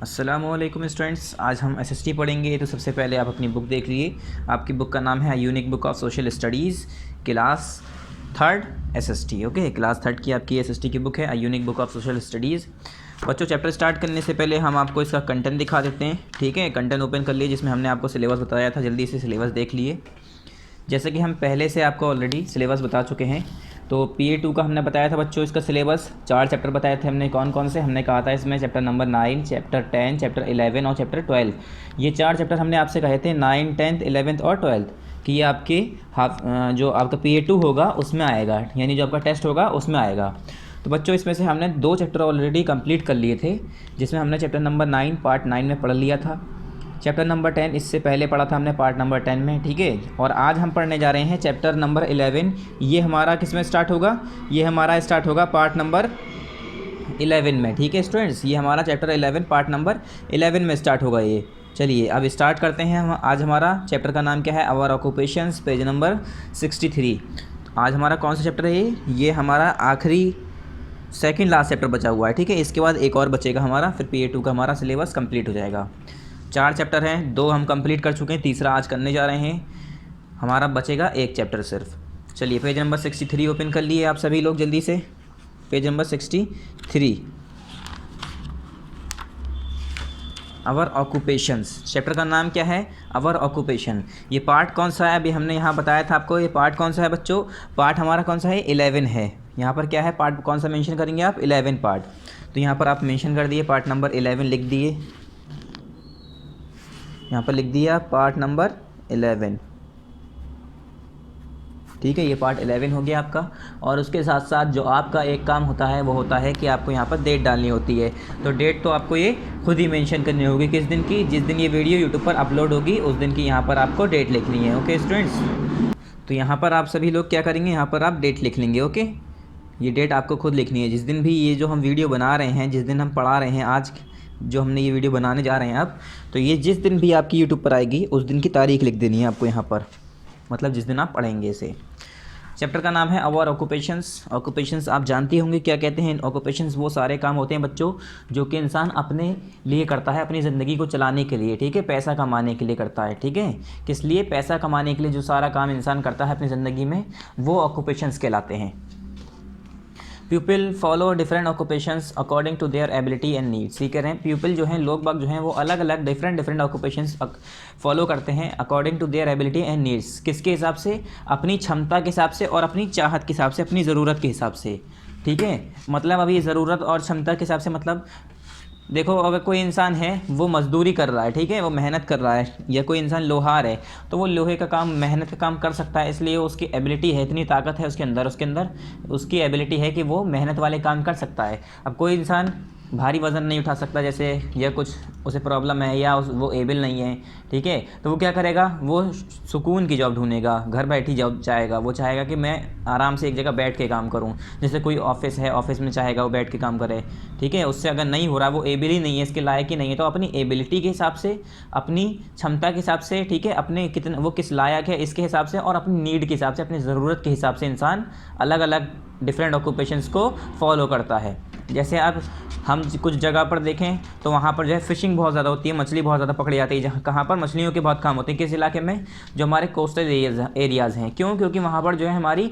अस्सलामुअलैकुम स्टूडेंट्स, आज हम एसएसटी पढ़ेंगे। तो सबसे पहले आप अपनी बुक देख लिए। आपकी बुक का नाम है unique book of social studies class third SST. Okay, class third की आपकी एसएसटी की बुक है unique book of social studies. बच्चों, चैप्टर स्टार्ट करने से पहले हम आपको इसका कंटेंट दिखा देते हैं। ठीक है, कंटेंट ओपन कर लिए जिसमें हमने आपको सिलेबस बताया था। जल्दी से सिलेबस देख लिए। जैसे कि हम पहले से आपको ऑलरेडी सिलेबस बता चुके हैं। तो PA2 का हमने बताया था बच्चों, इसका सिलेबस 4 चैप्टर बताए थे हमने। कौन कौन से हमने कहा था इसमें? चैप्टर नंबर 9, चैप्टर 10, चैप्टर 11 और चैप्टर 12। ये 4 चैप्टर हमने आपसे कहे थे 9, 10, 11 और 12 कि ये आपके जो आपका PA2 होगा उसमें आएगा, यानी जो आपका टेस्ट होगा उसमें आएगा। तो बच्चों, इसमें से हमने 2 चैप्टर ऑलरेडी कंप्लीट कर लिए थे, जिसमें हमने चैप्टर नंबर 9 पार्ट 9 में पढ़ लिया था। चैप्टर नंबर 10 इससे पहले पढ़ा था हमने पार्ट नंबर 10 में। ठीक है, और आज हम पढ़ने जा रहे हैं चैप्टर नंबर 11। ये हमारा किस में स्टार्ट होगा? ये हमारा स्टार्ट होगा पार्ट नंबर 11 में। ठीक है स्टूडेंट्स, ये हमारा चैप्टर 11 पार्ट नंबर 11 में स्टार्ट होगा ये। चलिए अब स्टार्ट करते हैं। हम आज हमारा चैप्टर का नाम क्या है? Our occupations, page number 63। आज हमारा कौन सा चैप्टर है? ये हमारा आखिरी सेकंड लास्ट चैप्टर बचा हुआ है। ठीक है, इसके बाद एक और बचेगा हमारा, फिर PA2 का हमारा सिलेबस कंप्लीट हो जाएगा। 4 चैप्टर हैं, 2 हम कंप्लीट कर चुके हैं, तीसरा आज करने जा रहे हैं। हमारा बचेगा 1 चैप्टर सिर्फ। चलिए पेज नंबर 63 ओपन कर लिए आप सभी लोग जल्दी से। Page number 63, our occupations. Chapter का नाम क्या है? Our occupation. ये पार्ट कौन सा है? अभी हमने यहाँ बताया था आपको। ये पार्ट कौन सा है बच्चों? पार्ट हमारा कौन सा है? 11 है। यहाँ पर क्या है? पार्ट कौन सा मेंशन करेंगे आप? 11 पार्ट। तो यहाँ पर आप मेंशन कर दिए, पार्ट नंबर 11 लिख दिए। यहाँ पर लिख दिया पार्ट नंबर 11। ठीक है, ये पार्ट 11 हो गया आपका। और उसके साथ साथ जो आपका एक काम होता है वो होता है कि आपको यहाँ पर डेट डालनी होती है। तो डेट तो आपको ये खुद ही मेंशन करनी होगी, किस दिन की? जिस दिन ये वीडियो यूट्यूब पर अपलोड होगी उस दिन की यहाँ पर आपको डेट लिखनी है। ओके स्टूडेंट्स, तो यहाँ पर आप सभी लोग क्या करेंगे? यहाँ पर आप डेट लिख लेंगे। ओके, ये डेट आपको खुद लिखनी है। जिस दिन भी ये जो हम वीडियो बना रहे हैं, जिस दिन हम पढ़ा रहे हैं, आज जो हमने ये वीडियो बनाने जा रहे हैं अब, तो ये जिस दिन भी आपकी यूट्यूब पर आएगी उस दिन की तारीख लिख देनी है आपको यहाँ पर, मतलब जिस दिन आप पढ़ेंगे इसे। चैप्टर का नाम है आवर ऑक्यूपेशंस। ऑक्यूपेशंस आप जानते होंगे क्या कहते हैं। ऑक्यूपेशंस वो सारे काम होते हैं बच्चों जो कि इंसान अपने लिए करता है, अपनी ज़िंदगी को चलाने के लिए। ठीक है, पैसा कमाने के लिए करता है। ठीक है, किस लिए? पैसा कमाने के लिए जो सारा काम इंसान करता है अपनी ज़िंदगी में, वो ऑक्यूपेशंस कहलाते हैं। People follow different occupations according to their ability and needs. ठीक है, पीपल जो हैं, लोग बाग जो हैं, वो अलग अलग डिफरेंट ऑक्यूपेशंस फॉलो करते हैं according to their ability and needs. किसके हिसाब से? अपनी क्षमता के हिसाब से और अपनी चाहत के हिसाब से, अपनी ज़रूरत के हिसाब से। ठीक है, मतलब अभी ज़रूरत और क्षमता के हिसाब से मतलब देखो, अगर कोई इंसान है वो मज़दूरी कर रहा है, ठीक है, वो मेहनत कर रहा है, या कोई इंसान लोहार है तो वो लोहे का काम, मेहनत का काम कर सकता है, इसलिए उसकी एबिलिटी है, इतनी ताकत है उसके अंदर उसकी एबिलिटी है कि वो मेहनत वाले काम कर सकता है। अब कोई इंसान भारी वज़न नहीं उठा सकता जैसे, या कुछ उसे प्रॉब्लम है, या वो एबल नहीं है, ठीक है, तो वो क्या करेगा? वो सुकून की जॉब ढूंढेगा, घर बैठी जॉब चाहेगा। वो चाहेगा कि मैं आराम से एक जगह बैठ के काम करूं। जैसे कोई ऑफिस है, ऑफिस में चाहेगा वो बैठ के काम करे। ठीक है, उससे अगर नहीं हो रहा, वो एबल ही नहीं है, इसके लायक ही नहीं है, तो अपनी एबिलिटी के हिसाब से, अपनी क्षमता के हिसाब से, ठीक है, अपने कितने वो किस लायक है इसके हिसाब से, और अपनी नीड के हिसाब से, अपनी ज़रूरत के हिसाब से इंसान अलग अलग डिफरेंट ऑक्यूपेशंस को फॉलो करता है। जैसे अब हम कुछ जगह पर देखें तो वहाँ पर जो है फ़िशिंग बहुत ज़्यादा होती है, मछली बहुत ज़्यादा पकड़ी जाती है। जहाँ कहाँ पर? मछलियों के बहुत काम होते हैं। किस इलाके में? जो हमारे कोस्टल एरियाज़ हैं। क्यों? क्योंकि वहाँ पर जो है हमारी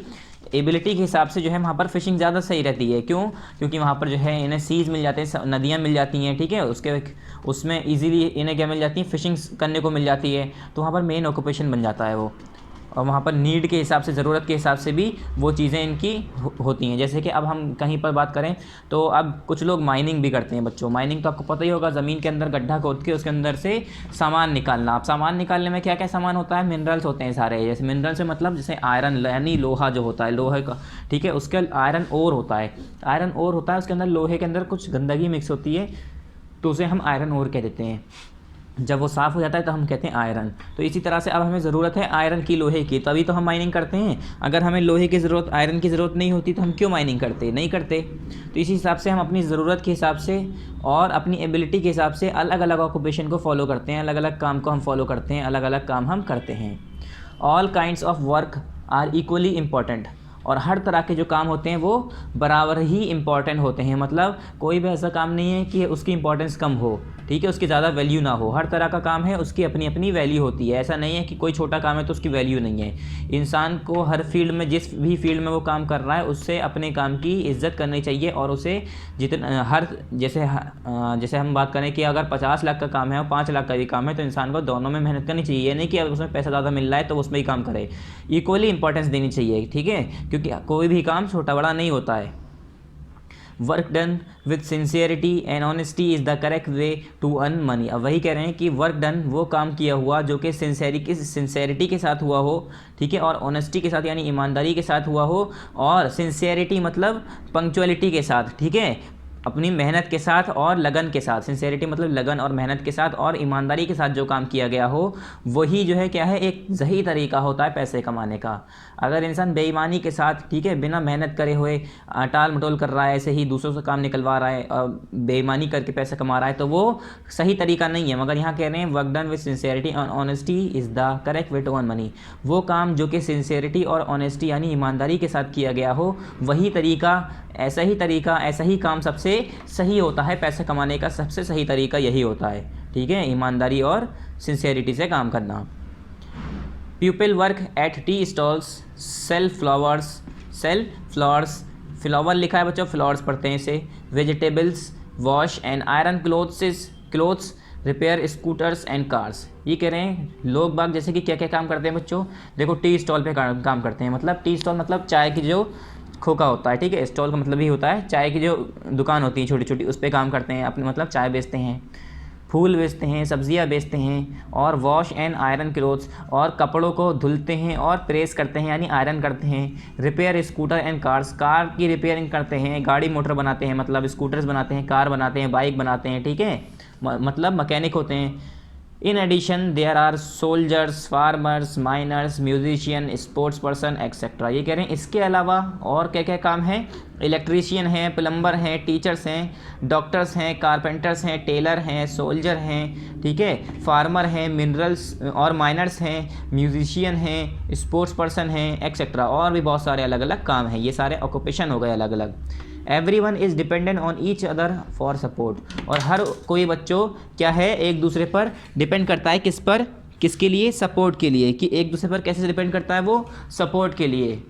एबिलिटी के हिसाब से जो है वहाँ पर फ़िशिंग ज़्यादा सही रहती है। क्यों? क्योंकि वहाँ पर जो है इन्हें सीज़ मिल जाते हैं, नदियाँ मिल जाती हैं। ठीक है, उसमें ईजीली इन्हें क्या मिल जाती है? फ़िशिंग करने को मिल जाती है। तो वहाँ पर मेन ऑक्यूपेशन बन जाता है वो। और वहाँ पर नीड के हिसाब से, ज़रूरत के हिसाब से भी वो चीज़ें इनकी होती हैं। जैसे कि अब हम कहीं पर बात करें तो अब कुछ लोग माइनिंग भी करते हैं बच्चों। माइनिंग तो आपको पता ही होगा, ज़मीन के अंदर गड्ढा खोद के उसके अंदर से सामान निकालना। अब सामान निकालने में क्या क्या सामान होता है? मिनरल्स होते हैं सारे। जैसे मिनरल से मतलब जैसे आयरन, यानी लोहा जो होता है, लोहे का, ठीक है, उसके आयरन ओर होता है। आयरन ओर होता है, उसके अंदर लोहे के अंदर कुछ गंदगी मिक्स होती है, तो उसे हम आयरन ओर कह देते हैं। जब वो साफ़ हो जाता है तो हम कहते हैं आयरन। तो इसी तरह से अब हमें ज़रूरत है आयरन की, लोहे की, तभी तो हम माइनिंग करते हैं। अगर हमें लोहे की ज़रूरत, आयरन की ज़रूरत नहीं होती तो हम क्यों माइनिंग करते? नहीं करते। तो इसी हिसाब से हम अपनी ज़रूरत के हिसाब से और अपनी एबिलिटी के हिसाब से अलग अलग ऑक्यूपेशन को फॉलो करते हैं, अलग अलग काम को हम फॉलो करते हैं, अलग अलग काम हम करते हैं। All kinds of work are equally important. और हर तरह के जो काम होते हैं वो बराबर ही इम्पॉर्टेंट होते हैं। मतलब कोई भी ऐसा काम नहीं है कि उसकी इम्पोर्टेंस कम हो। ठीक है, उसकी ज़्यादा वैल्यू ना हो। हर तरह का काम है उसकी अपनी अपनी वैल्यू होती है। ऐसा नहीं है कि कोई छोटा काम है तो उसकी वैल्यू नहीं है। इंसान को हर फील्ड में, जिस भी फील्ड में वो काम कर रहा है, उससे अपने काम की इज्जत करनी चाहिए। और उसे जितना जैसे हम बात करें कि अगर 50 लाख का काम है और 5 लाख का भी काम है, तो इंसान को दोनों में मेहनत करनी चाहिए। ये नहीं कि अब उसमें पैसा ज़्यादा मिल रहा है तो उसमें ही काम करे। इक्वली इंपॉर्टेंस देनी चाहिए, ठीक है, क्योंकि कोई भी काम छोटा बड़ा नहीं होता है। Work done with sincerity and honesty is the correct way to earn money. अब वही कह रहे हैं कि वर्क डन, वो काम किया हुआ जो कि सिंसियरिटी के साथ हुआ हो, ठीक है, और ऑनेस्टी के साथ यानी ईमानदारी के साथ हुआ हो। और सिंसियरिटी मतलब पंक्चुअलिटी के साथ, ठीक है, अपनी मेहनत के साथ और लगन के साथ। सिंसियरिटी मतलब लगन और मेहनत के साथ और ईमानदारी के साथ जो काम किया गया हो, वही जो है क्या है, एक सही तरीका होता है पैसे कमाने का। अगर इंसान बेईमानी के साथ, ठीक है, बिना मेहनत करे हुए टाल मटोल कर रहा है, ऐसे ही दूसरों से काम निकलवा रहा है और बेईमानी करके पैसा कमा रहा है, तो वो सही तरीका नहीं है। मगर यहाँ कह रहे हैं work done with sincerity and honesty is the correct way to earn money. वो काम जो कि सिंसियरिटी और ऑनेस्टी यानी ईमानदारी के साथ किया गया हो, वही तरीका, ऐसा ही काम सबसे सही होता है। पैसे कमाने का सबसे सही तरीका यही होता है, ठीक है, ईमानदारी और सिंसियरिटी से काम करना। People work at tea stalls, sell flowers, flower लिखा है बच्चों, फ्लावर्स पढ़ते हैं इसे। Vegetables, wash and iron clothes, repair scooters and cars. ये कह रहे हैं लोग बाग जैसे कि क्या क्या काम करते हैं बच्चों। देखो, टी स्टॉल पे काम करते हैं। मतलब टी स्टॉल मतलब चाय की जो खोखा होता है, ठीक है, स्टॉल का मतलब ही होता है चाय की जो दुकान होती है छोटी छोटी, उस पर काम करते हैं। अपने मतलब चाय बेचते हैं, फूल बेचते हैं, सब्जियां बेचते हैं। और वॉश एंड आयरन क्लोथ्स, और कपड़ों को धुलते हैं और प्रेस करते हैं यानी आयरन करते हैं। Repair scooter and cars, car की रिपेयरिंग करते हैं, गाड़ी मोटर बनाते हैं, मतलब स्कूटर्स बनाते हैं, कार बनाते हैं, बाइक बनाते हैं, ठीक है, मतलब मैकेनिक होते हैं। In addition there are soldiers, farmers, miners, musician, sports person etcetera. ये कह रहे हैं इसके अलावा और क्या क्या काम है। इलेक्ट्रीशियन हैं, प्लम्बर हैं, टीचर्स हैं, डॉक्टर्स हैं, कारपेंटर्स हैं, टेलर हैं, सोल्जर हैं, ठीक है, फार्मर हैं, मिनरल्स और माइनर्स हैं, म्यूजिशियन हैं, स्पोर्ट्स पर्सन हैं एक्सेट्रा। और भी बहुत सारे अलग अलग काम हैं। ये सारे ऑक्यूपेशन हो गए अलग अलग। Everyone is dependent on each other for support. और हर कोई बच्चों क्या है, एक दूसरे पर डिपेंड करता है। किस पर, किसके लिए, सपोर्ट के लिए। कि एक दूसरे पर कैसे डिपेंड करता है वो, सपोर्ट के लिए।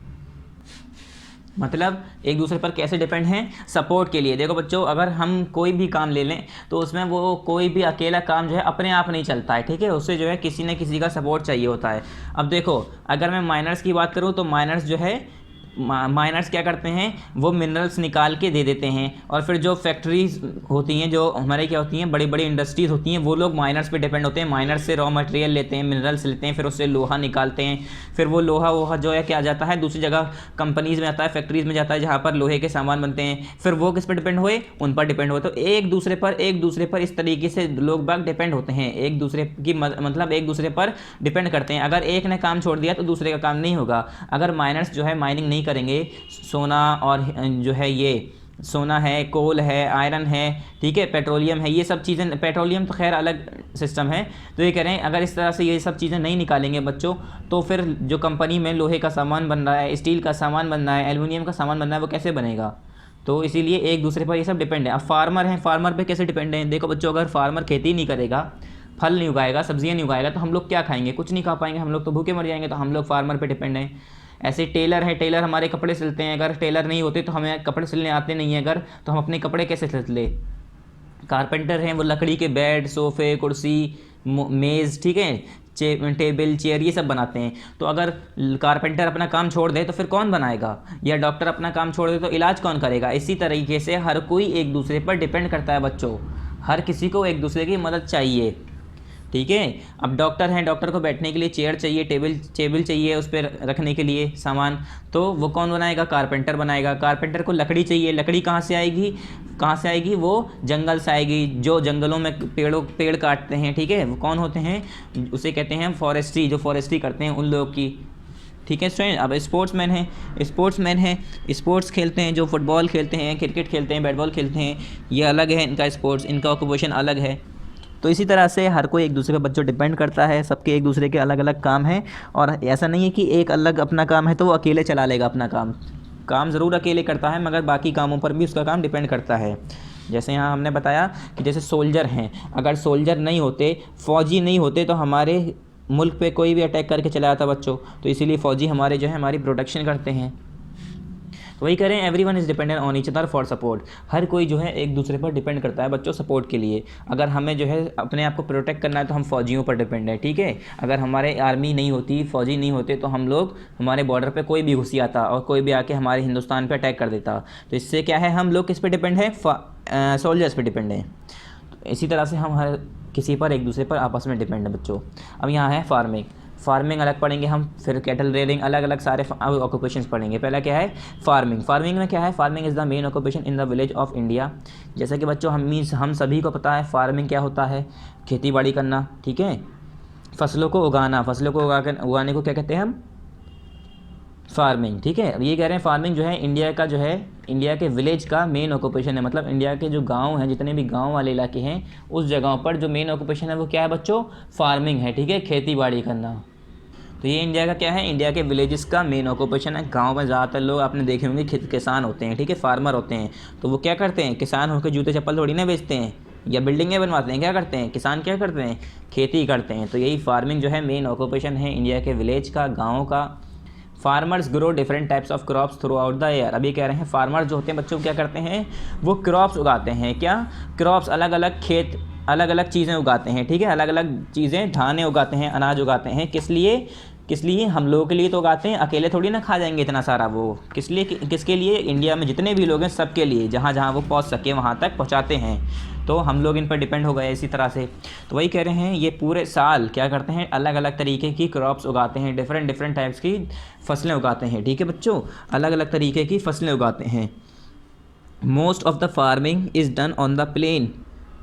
मतलब एक दूसरे पर कैसे डिपेंड हैं, सपोर्ट के लिए। देखो बच्चों, अगर हम कोई भी काम ले लें तो उसमें वो कोई भी अकेला काम जो है अपने आप नहीं चलता है, ठीक है, उससे जो है किसी न किसी का सपोर्ट चाहिए होता है। अब देखो, अगर मैं माइनर्स की बात करूँ तो माइनर्स जो है, माइनर्स क्या करते हैं, वो मिनरल्स निकाल के दे देते हैं। और फिर जो फैक्ट्रीज होती हैं, जो हमारे क्या होती हैं, बड़ी बड़ी इंडस्ट्रीज़ होती हैं, वो लोग माइनर्स पे डिपेंड होते हैं। माइनर्स से रॉ मटेरियल लेते हैं, मिनरल्स लेते हैं, फिर उससे लोहा निकालते हैं। फिर वो लोहा जो है क्या जाता है, दूसरी जगह कंपनीज़ में जाता है, फैक्ट्रीज़ में जाता है, जहाँ पर लोहे के सामान बनते हैं। फिर वो किस पर डिपेंड हुए, उन पर डिपेंड हुए। तो एक दूसरे पर इस तरीके से लोग बाग डिपेंड होते हैं, एक दूसरे की मतलब एक दूसरे पर डिपेंड करते हैं। अगर एक ने काम छोड़ दिया तो दूसरे का काम नहीं होगा। अगर माइनर्स जो है माइनिंग नहीं करेंगे, सोना और जो है ये सोना है, कोल है, आयरन है, ठीक है, पेट्रोलियम है, ये सब चीज़ें, पेट्रोलियम तो खैर अलग सिस्टम है। तो ये कह रहे हैं अगर इस तरह से ये सब चीज़ें नहीं निकालेंगे बच्चों, तो फिर जो कंपनी में लोहे का सामान बन रहा है, स्टील का सामान बन रहा है, एल्युमिनियम का सामान बन रहा है, वो कैसे बनेगा। तो इसीलिए एक दूसरे पर ये सब डिपेंड है। अब फार्मर हैं, फार्मर पे कैसे डिपेंड है। देखो बच्चों, अगर फार्मर खेती नहीं करेगा, फल नहीं उगाएगा, सब्जियां नहीं उगाएगा, तो हम लोग क्या खाएंगे, कुछ नहीं खा पाएंगे, हम लोग तो भूखे मर जाएंगे। तो हम लोग फार्मर पे डिपेंड हैं। ऐसे टेलर हैं, टेलर हमारे कपड़े सिलते हैं। अगर टेलर नहीं होते तो हमें कपड़े सिलने आते नहीं हैं अगर, तो हम अपने कपड़े कैसे सिल ले। कारपेंटर हैं, वो लकड़ी के बेड, सोफ़े, कुर्सी, मेज़, ठीक है, टेबल, चेयर, ये सब बनाते हैं। तो अगर कारपेंटर अपना काम छोड़ दे तो फिर कौन बनाएगा, या डॉक्टर अपना काम छोड़ दे तो इलाज कौन करेगा। इसी तरीके से हर कोई एक दूसरे पर डिपेंड करता है बच्चों, हर किसी को एक दूसरे की मदद चाहिए, ठीक है। अब डॉक्टर हैं, डॉक्टर को बैठने के लिए चेयर चाहिए, टेबल चाहिए उस पर रखने के लिए सामान, तो वो कौन बनाएगा, कारपेंटर बनाएगा। कारपेंटर को लकड़ी चाहिए, लकड़ी कहाँ से आएगी, वो जंगल से आएगी। जो जंगलों में पेड़ काटते हैं, ठीक है, वो कौन होते हैं, उसे कहते हैं फॉरेस्ट्री, जो फॉरेस्ट्री करते हैं उन लोग की, ठीक है स्टूडेंट। अब स्पोर्ट्समैन हैं, स्पोर्ट्स खेलते हैं, जो फुटबॉल खेलते हैं, क्रिकेट खेलते हैं, बैट बॉल खेलते हैं, ये अलग है इनका स्पोर्ट्स, इनका ऑक्यूपेशन अलग है। तो इसी तरह से हर कोई एक दूसरे पर बच्चों डिपेंड करता है, सबके एक दूसरे के अलग अलग काम हैं। और ऐसा नहीं है कि एक अलग अपना काम है तो वो अकेले चला लेगा अपना काम ज़रूर अकेले करता है, मगर बाकी कामों पर भी उसका काम डिपेंड करता है। जैसे यहाँ हमने बताया कि जैसे सोल्जर हैं, अगर सोल्जर नहीं होते, फ़ौजी नहीं होते तो हमारे मुल्क पे कोई भी अटैक करके चला जाता बच्चों, तो इसीलिए फ़ौजी हमारे जो है हमारी प्रोटेक्शन करते हैं। तो वही करें, everyone is dependent on each other for support. हर कोई जो है एक दूसरे पर डिपेंड करता है बच्चों सपोर्ट के लिए। अगर हमें जो है अपने आप को प्रोटेक्ट करना है तो हम फ़ौजियों पर डिपेंड है, ठीक है। अगर हमारे आर्मी नहीं होती, फ़ौजी नहीं होते, तो हम लोग हमारे बॉर्डर पे कोई भी घुस आता और कोई भी आके हमारे हिंदुस्तान पे अटैक कर देता। तो इससे क्या है, हम लोग किस पे डिपेंड है, सोल्जर्स पे डिपेंड है। तो इसी तरह से हम हर किसी पर एक दूसरे पर आपस में डिपेंड है बच्चों। अब यहाँ है फार्मिंग। फार्मिंग अलग पढ़ेंगे हम, फिर कैटल रेयरिंग, अलग अलग सारे ऑक्यूपेशंस पढ़ेंगे। पहला क्या है, फार्मिंग। फार्मिंग में क्या है, farming is the main occupation in the village of India. जैसा कि बच्चों हम सभी को पता है फार्मिंग क्या होता है, खेती बाड़ी करना, ठीक है, फसलों को उगाना, फसलों को उगाने को क्या कहते हैं हम, फार्मिंग, ठीक है। अब ये कह रहे हैं फार्मिंग जो है इंडिया का, जो है इंडिया के विलेज का मेन ऑक्यूपेशन है। मतलब इंडिया के जो गांव हैं, जितने भी गांव वाले इलाके हैं, उस जगहों पर जो मेन ऑक्यूपेशन है वो क्या है बच्चों, फार्मिंग है, ठीक है, खेती बाड़ी करना। तो ये इंडिया का क्या है, इंडिया के विलेजेस का मेन ऑक्यूपेशन है। गांव में ज़्यादातर लोग आपने देखे होंगे किसान होते हैं, ठीक है, फार्मर होते हैं। तो वो क्या करते हैं, किसान होकर जूते चप्पल थोड़ी ना बेचते हैं या बिल्डिंगें बनवाते हैं, क्या करते हैं किसान, क्या करते हैं, खेती करते हैं। तो यही फार्मिंग जो है मेन ऑक्यूपेशन है इंडिया के विलेज का, गाँव का। Farmers grow different types of crops through out the year. अभी कह रहे हैं फार्मर्स जो होते हैं बच्चों क्या करते हैं, वो क्रॉप्स उगाते हैं। क्या क्रॉप्स, अलग अलग खेत, अलग अलग चीज़ें उगाते हैं, ठीक है, अलग अलग चीज़ें, धानें उगाते हैं, अनाज उगाते हैं। किस लिए, हम लोगों के लिए तो उगाते हैं, अकेले थोड़ी ना खा जाएंगे इतना सारा। वो किस लिए, किसके लिए, इंडिया में जितने भी लोग हैं सबके लिए, जहाँ जहाँ वो पहुँच सके वहाँ तक पहुँचाते हैं। तो हम लोग इन पर डिपेंड हो गए इसी तरह से। तो वही कह रहे हैं, ये पूरे साल क्या करते हैं, अलग अलग तरीके की क्रॉप्स उगाते हैं, डिफरेंट टाइप्स की फसलें उगाते हैं, ठीक है बच्चों, अलग अलग तरीके की फसलें उगाते हैं। Most of the farming is done on the plain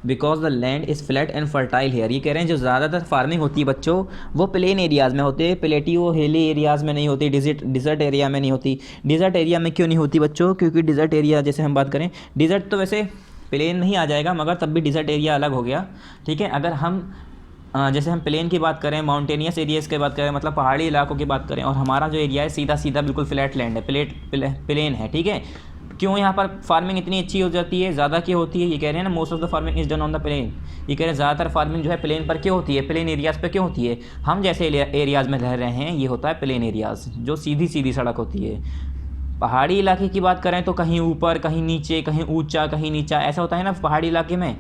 because the land is flat and fertile here. ये कह रहे हैं जो ज़्यादातर फार्मिंग होती है बच्चों वो प्लेन एरियाज़ में होते हैं, प्लेटियो हिली एरियाज़ में नहीं होती, डिज़र्ट एरिया में नहीं होती। डिज़र्ट एरिया में क्यों नहीं होती बच्चों, क्योंकि डिज़र्ट एरिया, जैसे हम बात करें, डिज़र्ट तो वैसे प्लेन नहीं आ जाएगा, मगर तब भी डिज़र्ट एरिया अलग हो गया, ठीक है। अगर हम जैसे हम प्लेन की बात करें, माउंटेनियस एरियाज़ की बात करें, मतलब पहाड़ी इलाकों की बात करें, और हमारा जो एरिया है सीधा सीधा बिल्कुल फ्लैट लैंड है, प्लेन है, ठीक है। क्यों यहाँ पर फार्मिंग इतनी अच्छी हो जाती है, ज़्यादा क्यों होती है, ये कह रहे हैं ना, most of the farming is done on the plain. ये कह रहे हैं ज़्यादातर फार्मिंग जो है प्लेन पर क्यों होती है, प्लेन एरियाज़ पर क्यों होती है। हम जैसे एरियाज़ में रह रहे हैं, ये होता है प्लेन एरियाज़, जो सीधी सीधी सड़क होती है। पहाड़ी इलाके की बात करें तो कहीं ऊपर, कहीं नीचे, कहीं ऊंचा, कहीं नीचा, ऐसा होता है ना, पहाड़ी इलाके में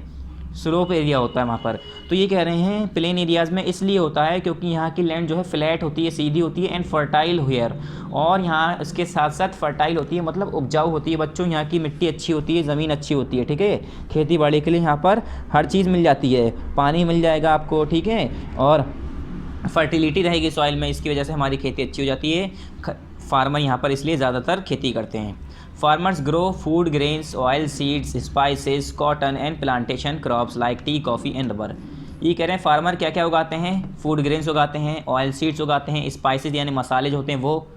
स्लोप एरिया होता है वहाँ पर। तो ये कह रहे हैं प्लेन एरियाज़ में इसलिए होता है क्योंकि यहाँ की लैंड जो है फ्लैट होती है, सीधी होती है, एंड फर्टाइल हेयर, और यहाँ इसके साथ साथ फर्टाइल होती है, मतलब उपजाऊ होती है बच्चों। यहाँ की मिट्टी अच्छी होती है, ज़मीन अच्छी होती है, ठीक है। खेती बाड़ी के लिए यहाँ पर हर चीज़ मिल जाती है, पानी मिल जाएगा आपको, ठीक है, और फर्टिलिटी रहेगी सॉइल में, इसकी वजह से हमारी खेती अच्छी हो जाती है। फार्मर यहाँ पर इसलिए ज़्यादातर खेती करते हैं। Farmers grow food grains, oil seeds, spices, cotton and plantation crops like T, coffee and rubber. ये कह रहे हैं फार्मर क्या क्या उगाते हैं, फूड ग्रेन्स उगाते हैं, ऑयल सीड्स उगाते हैं, स्पाइसेस यानी मसाले जो होते हैं वो,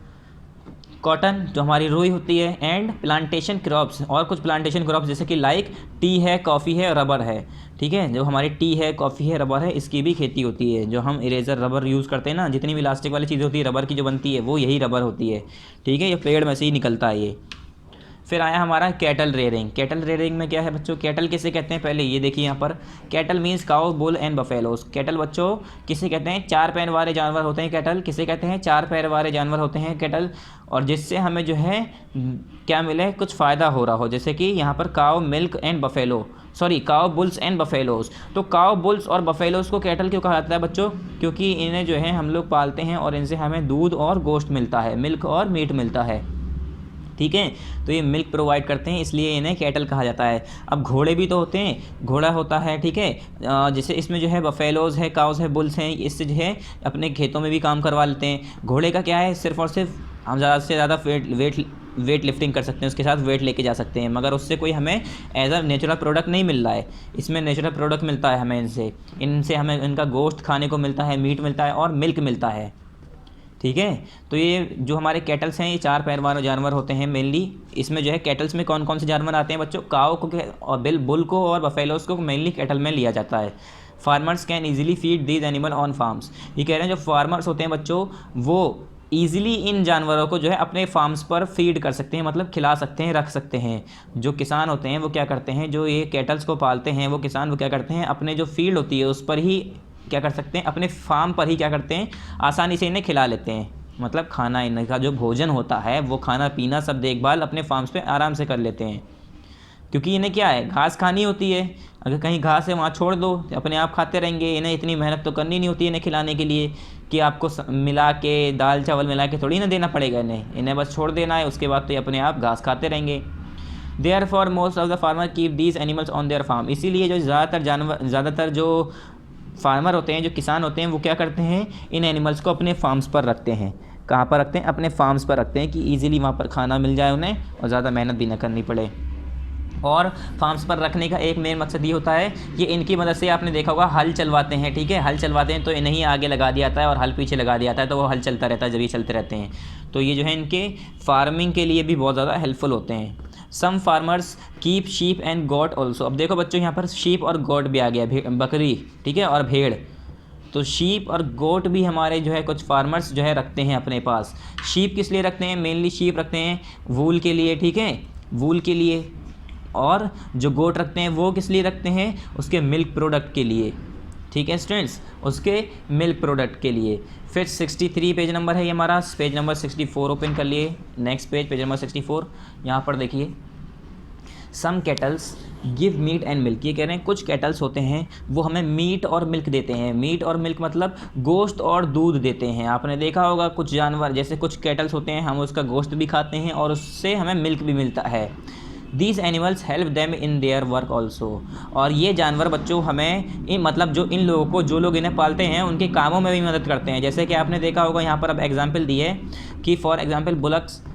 कॉटन जो हमारी रुई होती है, एंड प्लांटेशन क्रॉप्स, और कुछ प्लांटेशन क्रॉप्स जैसे कि लाइक टी है, कॉफ़ी है, रबर है, ठीक है। जो हमारी टी है, कॉफ़ी है, रबर है, इसकी भी खेती होती है। जो हम इरेजर रबर यूज़ करते हैं ना, जितनी भी इलास्टिक वाली चीज़ होती है रबर की जो बनती है, वो यही रबर होती है, ठीक है। ये पेड़ में से ही निकलता है ये। फिर आया हमारा कैटल रेयरिंग। कैटल रेयरिंग में क्या है बच्चों, कैटल किसे कहते हैं, पहले ये देखिए यहाँ पर, cattle means cow, bull and buffaloes. Cattle बच्चों किसे कहते हैं, चार पैर वाले जानवर होते हैं कैटल। किसे कहते हैं, चार पैर वाले जानवर होते हैं कैटल। और जिससे हमें जो है क्या मिले, कुछ फ़ायदा हो रहा हो, जैसे कि यहाँ पर cow milk and buffalo, cow bulls and buffaloes. तो काउ बुल्स और बफेलोस को कैटल क्यों कहा जाता है बच्चों, क्योंकि इन्हें जो है हम लोग पालते हैं और इनसे हमें दूध और गोश्त मिलता है, मिल्क और मीट मिलता है, ठीक है। तो ये मिल्क प्रोवाइड करते हैं, इसलिए इन्हें कैटल कहा जाता है। अब घोड़े भी तो होते हैं, घोड़ा होता है, ठीक है, जैसे इसमें जो है बफेलोज है, काउस है, बुल्स हैं, इससे जो है अपने खेतों में भी काम करवा लेते हैं। घोड़े का क्या है, सिर्फ और सिर्फ हम ज़्यादा से ज़्यादा वेट लिफ्टिंग कर सकते हैं, उसके साथ वेट लेके जा सकते हैं, मगर उससे कोई हमें एज अ नेचुरल प्रोडक्ट नहीं मिल रहा है। इसमें नेचुरल प्रोडक्ट मिलता है हमें, इनसे हमें इनका गोश्त खाने को मिलता है, मीट मिलता है और मिल्क मिलता है, ठीक है। तो ये जो हमारे कैटल्स हैं ये चार पैर वाले जानवर होते हैं मेनली। इसमें जो है कैटल्स में कौन कौन से जानवर आते हैं बच्चों, काऊ को और बुल को और बफेलोस को मेनली कैटल में लिया जाता है। Farmers can easily feed these animal on farms. ये कह रहे हैं जो फार्मर्स होते हैं बच्चों वो ईज़िली इन जानवरों को जो है अपने फार्म्स पर फीड कर सकते हैं, मतलब खिला सकते हैं, रख सकते हैं। जो किसान होते हैं वो क्या करते हैं, जो ये कैटल्स को पालते हैं वो किसान वो क्या करते हैं, अपने जो फील्ड होती है उस पर ही क्या कर सकते हैं, अपने फार्म पर ही क्या करते हैं, आसानी से इन्हें खिला लेते हैं। मतलब खाना, इनका जो भोजन होता है वो खाना पीना सब देखभाल अपने फार्म्स पे आराम से कर लेते हैं, क्योंकि इन्हें क्या है, घास खानी होती है। अगर कहीं घास है वहाँ छोड़ दो, अपने आप खाते रहेंगे। इन्हें इतनी मेहनत तो करनी नहीं होती इन्हें खिलाने के लिए कि आपको मिला के दाल चावल मिला के थोड़ी ना देना पड़ेगा इन्हें बस छोड़ देना है, उसके बाद तो ये अपने आप घास खाते रहेंगे। Therefore most of the farmer keep these animals on their farm. इसीलिए जो ज़्यादातर जो फार्मर होते हैं, जो किसान होते हैं, वो क्या करते हैं, इन एनिमल्स को अपने फार्म्स पर रखते हैं। कहाँ पर रखते हैं, अपने फार्म्स पर रखते हैं कि ईज़िली वहाँ पर खाना मिल जाए उन्हें और ज़्यादा मेहनत भी ना करनी पड़े। और फार्म्स पर रखने का एक मेन मकसद ये होता है कि इनकी मदद से आपने देखा होगा हल चलवाते हैं, ठीक है, हल चलवाते हैं तो इन्हें ही आगे लगा दिया जाता है और हल पीछे लगा दिया जाता है, तो वो हल चलता रहता है जब ये चलते रहते हैं। तो ये जो है इनके फार्मिंग के लिए भी बहुत ज़्यादा हेल्पफुल होते हैं। Some farmers keep sheep and goat also. अब देखो बच्चों, यहाँ पर शीप और गोट भी आ गया, बकरी, ठीक है, और भेड़। तो शीप और गोट भी हमारे जो है कुछ फार्मर्स जो है रखते हैं अपने पास। शीप किस लिए रखते हैं, मेनली शीप रखते हैं वूल के लिए, ठीक है, वूल के लिए। और जो गोट रखते हैं वो किस लिए रखते हैं, उसके मिल्क प्रोडक्ट के लिए, ठीक है स्टूडेंट्स, उसके मिल्क प्रोडक्ट के लिए। फिर 63 पेज नंबर है ये हमारा, पेज नंबर 64 ओपन कर लिए। नेक्स्ट पेज नंबर 64, यहाँ पर देखिए, some cattles give meat and milk. ये कह रहे हैं कुछ कैटल्स होते हैं वो हमें मीट और मिल्क देते हैं। मीट और मिल्क मतलब गोश्त और दूध देते हैं। आपने देखा होगा कुछ जानवर, जैसे कुछ कैटल्स होते हैं, हम उसका गोश्त भी खाते हैं और उससे हमें मिल्क भी मिलता है। These animals help them in their work also. और ये जानवर बच्चों हमें मतलब जो इन लोगों को, जो लोग इन्हें पालते हैं, उनके कामों में भी मदद करते हैं। जैसे कि आपने देखा होगा यहाँ पर अब एग्जाम्पल दी है कि for example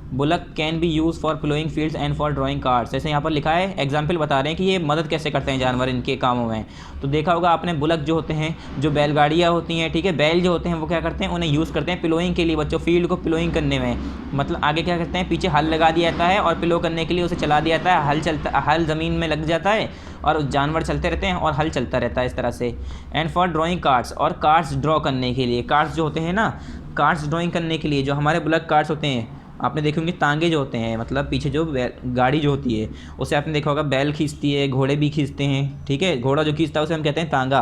bullock can be use for ploughing fields and for drawing cards. जैसे यहाँ पर लिखा है, एग्जाम्पल बता रहे हैं कि ये मदद कैसे करते हैं जानवर इनके कामों में। तो देखा होगा आपने, बुलक जो होते हैं, जो बैलगाड़ियाँ होती हैं, ठीक है, बैल जो होते हैं वो क्या करते हैं, उन्हें यूज़ करते हैं प्लोइंग के लिए बच्चों, फील्ड को प्लोइंग करने में। मतलब आगे क्या करते हैं, पीछे हल लगा दिया जाता है और प्लो करने के लिए उसे चला दिया जाता है। हल ज़मीन में लग जाता है और जानवर चलते रहते हैं और हल चलता रहता है इस तरह से। एंड फॉर ड्राइंग कार्ड्स, और कार्ड्स ड्रॉ करने के लिए, कार्ड्स जो होते हैं ना, कार्ड्स ड्राइंग करने के लिए जो हमारे बुलक कार्ड्स होते हैं, आपने देखे होंगे तांगे जो होते हैं, मतलब पीछे जो गाड़ी जो होती है उसे आपने देखा होगा बैल खींचती है, घोड़े भी खींचते हैं, ठीक है, घोड़ा जो खींचता है उसे हम कहते हैं तांगा,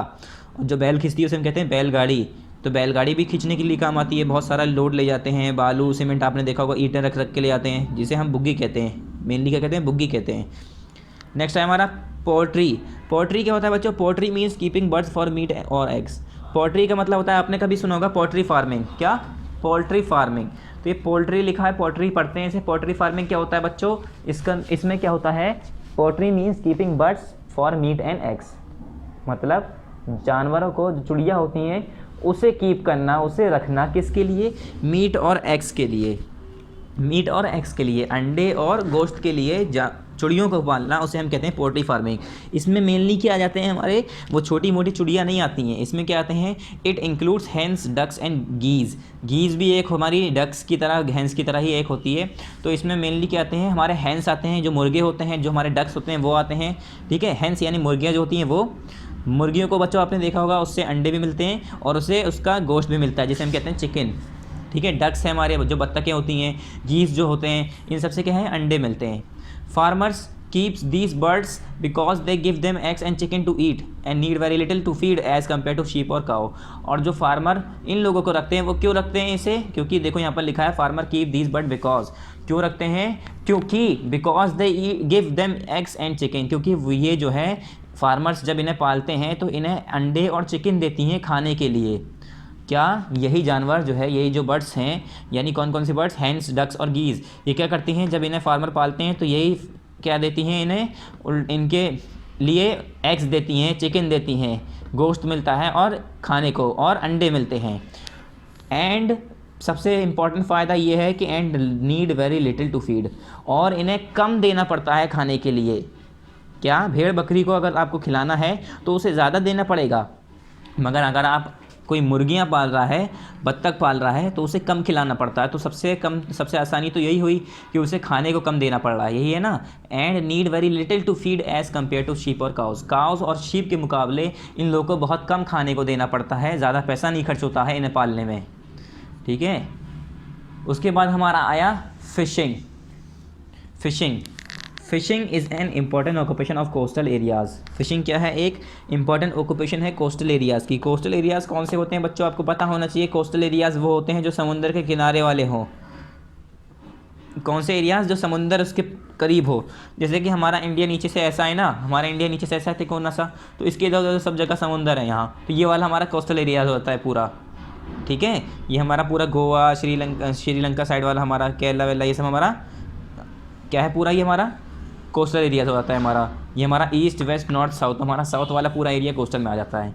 और जो बैल खींचती है उसे हम कहते हैं बैलगाड़ी। तो बैलगाड़ी भी खींचने के लिए काम आती है, बहुत सारा लोड ले जाते हैं, बालू सीमेंट आपने देखा होगा, ईंटें रख के ले जाते हैं, जिसे हम बुग्गी कहते हैं, मेनली क्या कहते हैं, बुग्गी कहते हैं। नेक्स्ट है हमारा पोल्ट्री। पोल्ट्री क्या होता है बच्चों, poultry means keeping birds for meet और एग्स। पोल्ट्री का मतलब होता है, आपने कभी सुना होगा पोल्ट्री फार्मिंग, क्या, पोल्ट्री फार्मिंग। तो ये पोल्ट्री लिखा है, पोल्ट्री पढ़ते हैं इसे। पोल्ट्री फार्मिंग क्या होता है बच्चों, इसमें क्या होता है, poultry means keeping birds for meet and eggs. मतलब जानवरों को, जो चिड़िया होती हैं, उसे कीप करना, उसे रखना किसके लिए, मीट और एग्स के लिए, मीट और एग्स के लिए, अंडे और गोश्त के लिए चिड़ियों को पालना, उसे हम कहते हैं पोल्ट्री फार्मिंग। इसमें मेनली क्या आ जाते हैं हमारे, वो छोटी मोटी चिड़िया नहीं आती हैं, इसमें क्या आते हैं, it includes hens, ducks and geese. Geese भी एक हमारी डक्स की तरह, हैंस की तरह ही एक होती है। तो इसमें मेनली क्या आते हैं, हमारे हैंस आते हैं, जो मुर्गे होते हैं, जो हमारे डक्स होते हैं वो आते हैं, ठीक है। हैंस यानी मुर्गियाँ जो होती हैं वो, मुर्गियों को बच्चों आपने देखा होगा उससे अंडे भी मिलते हैं और उससे उसका गोश्त भी मिलता है, जिसे हम कहते हैं चिकन, ठीक है। डक्स है हमारे जो बत्तखें होती हैं, गीज़ जो होते हैं, इन सबसे क्या है, अंडे मिलते हैं। Farmers keeps these birds because they give them eggs and chicken to eat and need very little to feed as compare to sheep और काओ। और जो फार्मर इन लोगों को रखते हैं वो क्यों रखते हैं इसे, क्योंकि देखो यहाँ पर लिखा है farmer keep these bird because, क्यों रखते हैं, क्योंकि because they give them eggs and chicken, क्योंकि ये जो है फार्मर्स जब इन्हें पालते हैं तो इन्हें अंडे और चिकन देती हैं खाने के लिए। क्या, यही जानवर जो है, यही जो बर्ड्स हैं, यानी कौन कौन से बर्ड्स, हैंस, डक्स और गीज़, ये क्या करती हैं, जब इन्हें फार्मर पालते हैं तो यही क्या देती हैं इन्हें, इनके लिए एग्स देती हैं, चिकन देती हैं, गोश्त मिलता है और खाने को, और अंडे मिलते हैं। एंड सबसे इम्पॉर्टेंट फ़ायदा ये है कि and need very little to feed, और इन्हें कम देना पड़ता है खाने के लिए। क्या, भेड़ बकरी को अगर आपको खिलाना है तो उसे ज़्यादा देना पड़ेगा, मगर अगर आप कोई मुर्गियां पाल रहा है, बत्तख पाल रहा है, तो उसे कम खिलाना पड़ता है। तो सबसे आसानी तो यही हुई कि उसे खाने को कम देना पड़ रहा है, यही है ना। And need very little to feed as compare to sheep और काउस। काउस और शीप के मुकाबले इन लोगों को बहुत कम खाने को देना पड़ता है, ज़्यादा पैसा नहीं खर्च होता है इन्हें पालने में, ठीक है। उसके बाद हमारा आया fishing. Fishing is an important occupation of coastal areas. Fishing क्या है? एक इम्पॉर्टेंट ऑक्यूपेशन है कोस्टल एरियाज़ की। कोस्टल एरियाज़ कौन से होते हैं बच्चों? आपको पता होना चाहिए। कोस्टल एरियाज़ वो होते हैं जो समुद्र के किनारे वाले हों। कौन से एरियाज़? जो समुंदर उसके करीब हो। जैसे कि हमारा इंडिया नीचे से ऐसा है ना, हमारा इंडिया नीचे से ऐसा है तिकोना सा, तो इसके इधर उधर सब जगह समुंदर है यहाँ, तो ये वाला हमारा कोस्टल एरियाज़ होता है पूरा। ठीक है, ये हमारा पूरा गोवा, श्रीलंका साइड वाला हमारा, केरला वेला, ये सब हमारा क्या है? पूरा ये हमारा कोस्टल एरिया होता है हमारा। ये हमारा ईस्ट वेस्ट नॉर्थ साउथ, हमारा साउथ वाला पूरा एरिया कोस्टल में आ जाता है।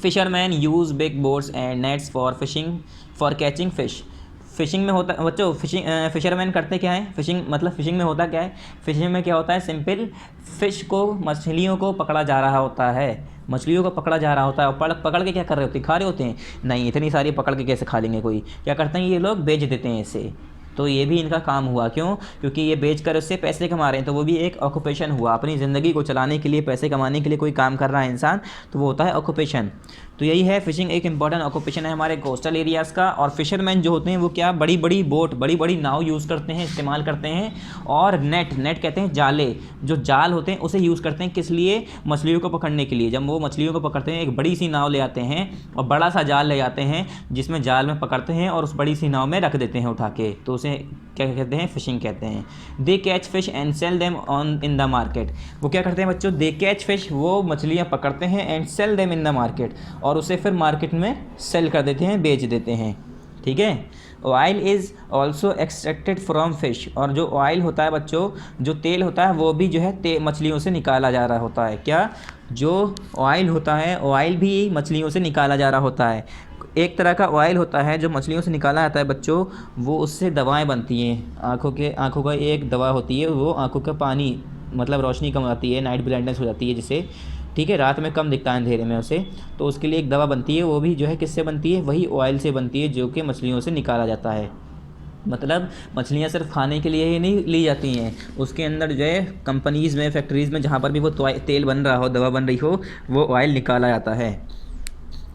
Fisherman use big boats and nets for fishing for catching fish. Fishing में होता बच्चों, फिशरमैन करते क्या है? फिशिंग में होता क्या है? फिशिंग में क्या होता है? सिंपल, फिश को, मछलियों को पकड़ा जा रहा होता है। मछलियों को पकड़ा जा रहा होता है और पकड़ के क्या कर रहे होते हैं? खा रहे होते हैं? नहीं, इतनी सारी पकड़ के कैसे खा लेंगे कोई? क्या करते हैं ये लोग? बेच देते हैं इसे। तो ये भी इनका काम हुआ। क्यों? क्योंकि ये बेचकर उससे पैसे कमा रहे हैं, तो वो भी एक ऑक्यूपेशन हुआ। अपनी ज़िंदगी को चलाने के लिए, पैसे कमाने के लिए कोई काम कर रहा है इंसान, तो वो होता है ऑक्यूपेशन। तो यही है, फिशिंग एक इंपॉर्टेंट ऑक्यूपेशन है हमारे कोस्टल एरियाज़ का। और फिशरमैन जो होते हैं वो क्या? बड़ी बड़ी बोट, बड़ी बड़ी नाव यूज़ करते हैं, इस्तेमाल करते हैं। और नेट कहते हैं जाले, जो जाल होते हैं उसे यूज़ करते हैं। किस लिए? मछलियों को पकड़ने के लिए। जब वो मछलियों को पकड़ते हैं, एक बड़ी सी नाव ले आते हैं और बड़ा सा जाल ले आते हैं, जिसमें जाल में पकड़ते हैं और उस बड़ी सी नाव में रख देते हैं उठा के, तो उसे क्या कहते हैं? फिशिंग कहते हैं। They catch fish and sell them on in the market. वो क्या करते हैं बच्चों? दे कैच फिश, वो मछलियाँ पकड़ते हैं, and sell them in the market, और उसे फिर मार्केट में सेल कर देते हैं, बेच देते हैं। ठीक है। Oil is also extracted from fish. और जो ऑयल होता है बच्चों, जो तेल होता है, वो भी जो है मछलियों से निकाला जा रहा होता है। क्या? जो ऑयल होता है, ऑयल भी मछलियों से निकाला जा रहा होता है। एक तरह का ऑयल होता है जो मछलियों से निकाला जाता है बच्चों, वो उससे दवाएं बनती हैं। आँखों का एक दवा होती है, वो आँखों का पानी, मतलब रोशनी कम आती है, नाइट ब्लाइंडनेस हो जाती है जिसे, ठीक है, रात में कम दिखता है अंधेरे में उसे, तो उसके लिए एक दवा बनती है। वो भी जो है किससे बनती है? वही ऑयल से बनती है, जो कि मछलियों से निकाला जाता है। मतलब मछलियाँ सिर्फ खाने के लिए ही नहीं ली जाती हैं, उसके अंदर जो है कंपनीज़ में, फैक्ट्रीज़ में, जहाँ पर भी वो तेल बन रहा हो, दवा बन रही हो, वो ऑयल निकाला जाता है।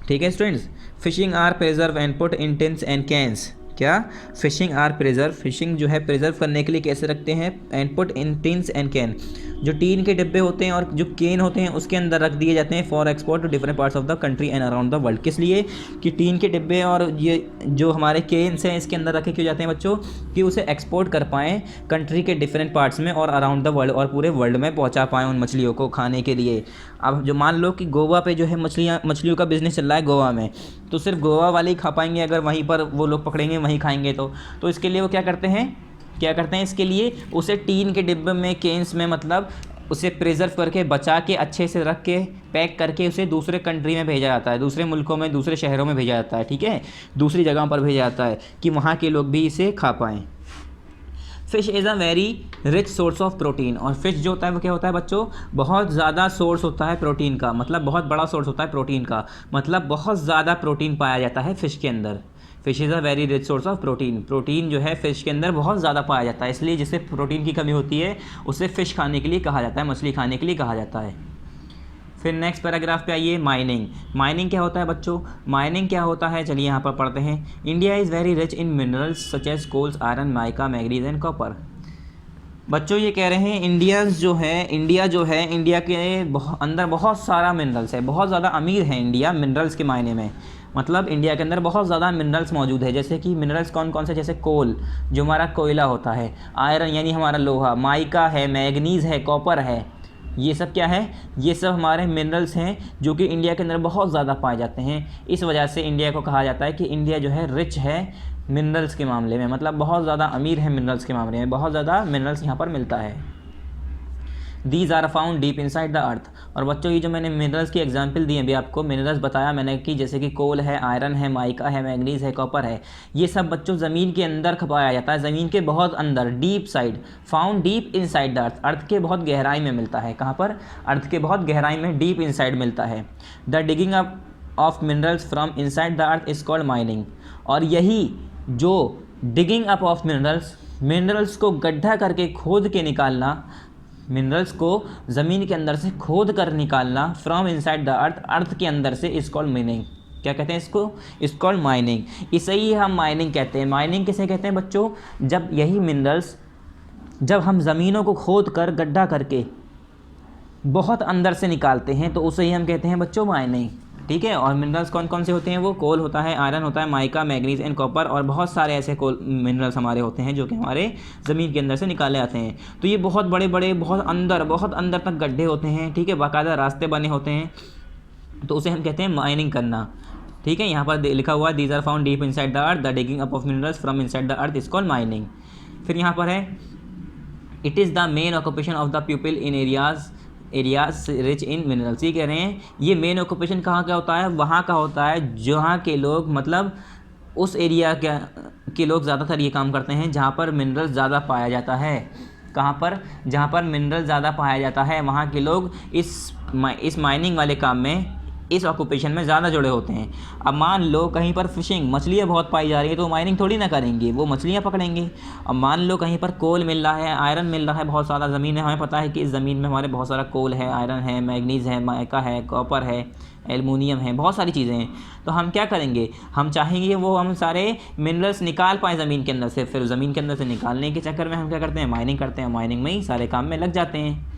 ठीक है students. Fishing are preserve and put in tins and cans. क्या? फिशिंग आर प्रिजर्व, फिशिंग जो है प्रिजर्व करने के लिए कैसे रखते हैं? And put in tins and can, जो टीन के डिब्बे होते हैं और जो केन होते हैं उसके अंदर रख दिए जाते हैं for export to different parts of the country and around the world. किस लिए? कि टीन के डिब्बे और ये जो हमारे केन्स हैं इसके अंदर रखे क्यों जाते हैं बच्चों? कि उसे एक्सपोर्ट कर पाएँ कंट्री के डिफरेंट पार्ट्स में और अराउंड द वर्ल्ड, और पूरे वर्ल्ड में पहुँचा पाएँ उन मछलियों को खाने के लिए। अब जो मान लो कि गोवा पे जो है मछलियों का बिज़नेस चल रहा है गोवा में, तो सिर्फ गोवा वाले ही खा पाएंगे अगर वहीं पर वो लोग पकड़ेंगे, वहीं खाएंगे। तो इसके लिए वो क्या करते हैं इसके लिए उसे टीन के डिब्बे में, केन्स में, मतलब उसे प्रिजर्व करके, बचा के, अच्छे से रख के, पैक करके उसे दूसरे कंट्री में भेजा जाता है, दूसरे मुल्कों में, दूसरे शहरों में भेजा जाता है। ठीक है, दूसरी जगह पर भेजा जाता है कि वहाँ के लोग भी इसे खा पाएँ। Fish is a very rich source of protein. और फिश जो होता है वो क्या होता है बच्चों? बहुत ज़्यादा सोर्स होता है प्रोटीन का, मतलब बहुत बड़ा सोर्स होता है प्रोटीन का, मतलब बहुत ज़्यादा प्रोटीन पाया जाता है फ़िश के अंदर। Fish is a very rich source of protein. Protein जो है फ़िश के अंदर बहुत ज़्यादा पाया जाता है, इसलिए जिसे प्रोटीन की कमी होती है उसे फ़िश खाने के लिए कहा जाता है, मछली खाने के लिए कहा जाता है। फिर नेक्स्ट पैराग्राफ पे आइए, माइनिंग। माइनिंग क्या होता है बच्चों? माइनिंग क्या होता है, चलिए यहाँ पर पढ़ते हैं। India is very rich in minerals such as coals, iron, mica, manganese and copper. बच्चों ये कह रहे हैं इंडिया जो है इंडिया के अंदर बहुत सारा मिनरल्स है, बहुत ज़्यादा अमीर है इंडिया मिनरल्स के मायने में। मतलब इंडिया के अंदर बहुत ज़्यादा मिनरल्स मौजूद है। जैसे कि मिनरल्स कौन कौन से? जैसे कोल, जो हमारा कोयला होता है, आयरन यानी हमारा लोहा, माइका है, मैग्नीज़ है, कॉपर है, ये सब क्या है? ये सब हमारे मिनरल्स हैं जो कि इंडिया के अंदर बहुत ज़्यादा पाए जाते हैं। इस वजह से इंडिया को कहा जाता है कि इंडिया जो है रिच है मिनरल्स के मामले में, मतलब बहुत ज़्यादा अमीर है मिनरल्स के मामले में, बहुत ज़्यादा मिनरल्स यहाँ पर मिलता है। These are found deep inside the earth. और बच्चों ये जो मैंने मिनरल्स की एग्जांपल दी अभी आपको, मिनरल्स बताया मैंने कि जैसे कि कोल है, आयरन है, माइका है, मैग्नीज़ है, कॉपर है, ये सब बच्चों ज़मीन के अंदर पाया जाता है, ज़मीन के बहुत अंदर, deep side, found deep inside the अर्थ के बहुत गहराई में मिलता है। कहाँ पर? अर्थ के बहुत गहराई में, डीप इनसाइड मिलता है। The digging up of minerals from inside the earth is called mining. और यही जो डिगिंग अप ऑफ मिनरल्स को गड्ढा करके खोद के निकालना, मिनरल्स को ज़मीन के अंदर से खोद कर निकालना, फ्रॉम इनसाइड द अर्थ, अर्थ के अंदर से, इज़ कॉल्ड माइनिंग, क्या कहते हैं इसको? इस कॉल्ड माइनिंग। इसे ही हम माइनिंग कहते हैं। माइनिंग किसे कहते हैं बच्चों? जब यही मिनरल्स जब हम ज़मीनों को खोद कर गड्ढा करके बहुत अंदर से निकालते हैं तो उसे ही हम कहते हैं बच्चों माइनिंग। ठीक है। और मिनरल्स कौन कौन से होते हैं? वो कोल होता है, आयरन होता है, माइका, मैग्नीज एंड कॉपर, और बहुत सारे ऐसे कोल मिनरल्स हमारे होते हैं जो कि हमारे ज़मीन के अंदर से निकाले आते हैं। तो ये बहुत बड़े बड़े बहुत अंदर तक गड्ढे होते हैं। ठीक है। बाकायदा रास्ते बने होते हैं, तो उसे हम कहते हैं माइनिंग करना। ठीक है। यहाँ पर लिखा हुआ है these are found deep inside the earth, the digging up of minerals from inside the earth is called mining. फिर यहाँ पर है it is the main occupation of the people in areas rich in minerals. ये कह रहे हैं ये main occupation कहाँ का होता है? वहाँ का होता है जहाँ के लोग, मतलब उस एरिया के लोग ज़्यादातर ये काम करते हैं जहाँ पर मिनरल्स ज़्यादा पाया जाता है। कहाँ पर? जहाँ पर मिनरल ज़्यादा पाया जाता है वहाँ के लोग इस माइनिंग वाले काम में, इस ऑक्यूपेशन में ज़्यादा जुड़े होते हैं। अब मान लो कहीं पर फिशिंग, मछलियाँ बहुत पाई जा रही है, तो माइनिंग थोड़ी ना करेंगे, वो मछलियाँ पकड़ेंगे। अब मान लो कहीं पर कोल मिल रहा है, आयरन मिल रहा है, बहुत सारा ज़मीन है, हमें पता है कि इस ज़मीन में हमारे बहुत सारा कोल है, आयरन है, मैग्नीज़ है, माइका है, कॉपर है, एल्युमिनियम है, बहुत सारी चीज़ें हैं। तो हम क्या करेंगे? हम चाहेंगे वो हम सारे मिनरल्स निकाल पाएँ ज़मीन के अंदर से। फिर ज़मीन के अंदर से निकालने के चक्कर में हम क्या करते हैं? माइनिंग करते हैं। माइनिंग में ही सारे काम में लग जाते हैं।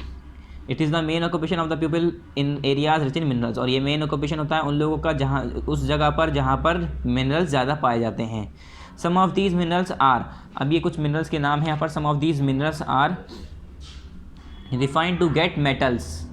It is the main occupation of the people in areas rich in minerals. और ये मेन ऑक्यूपेशन होता है उन लोगों का जहाँ, उस जगह पर जहाँ पर मिनरल्स ज़्यादा पाए जाते हैं। Some of these minerals are, अब ये कुछ मिनरल्स के नाम हैं यहाँ पर। Some of these minerals are refined to get metals,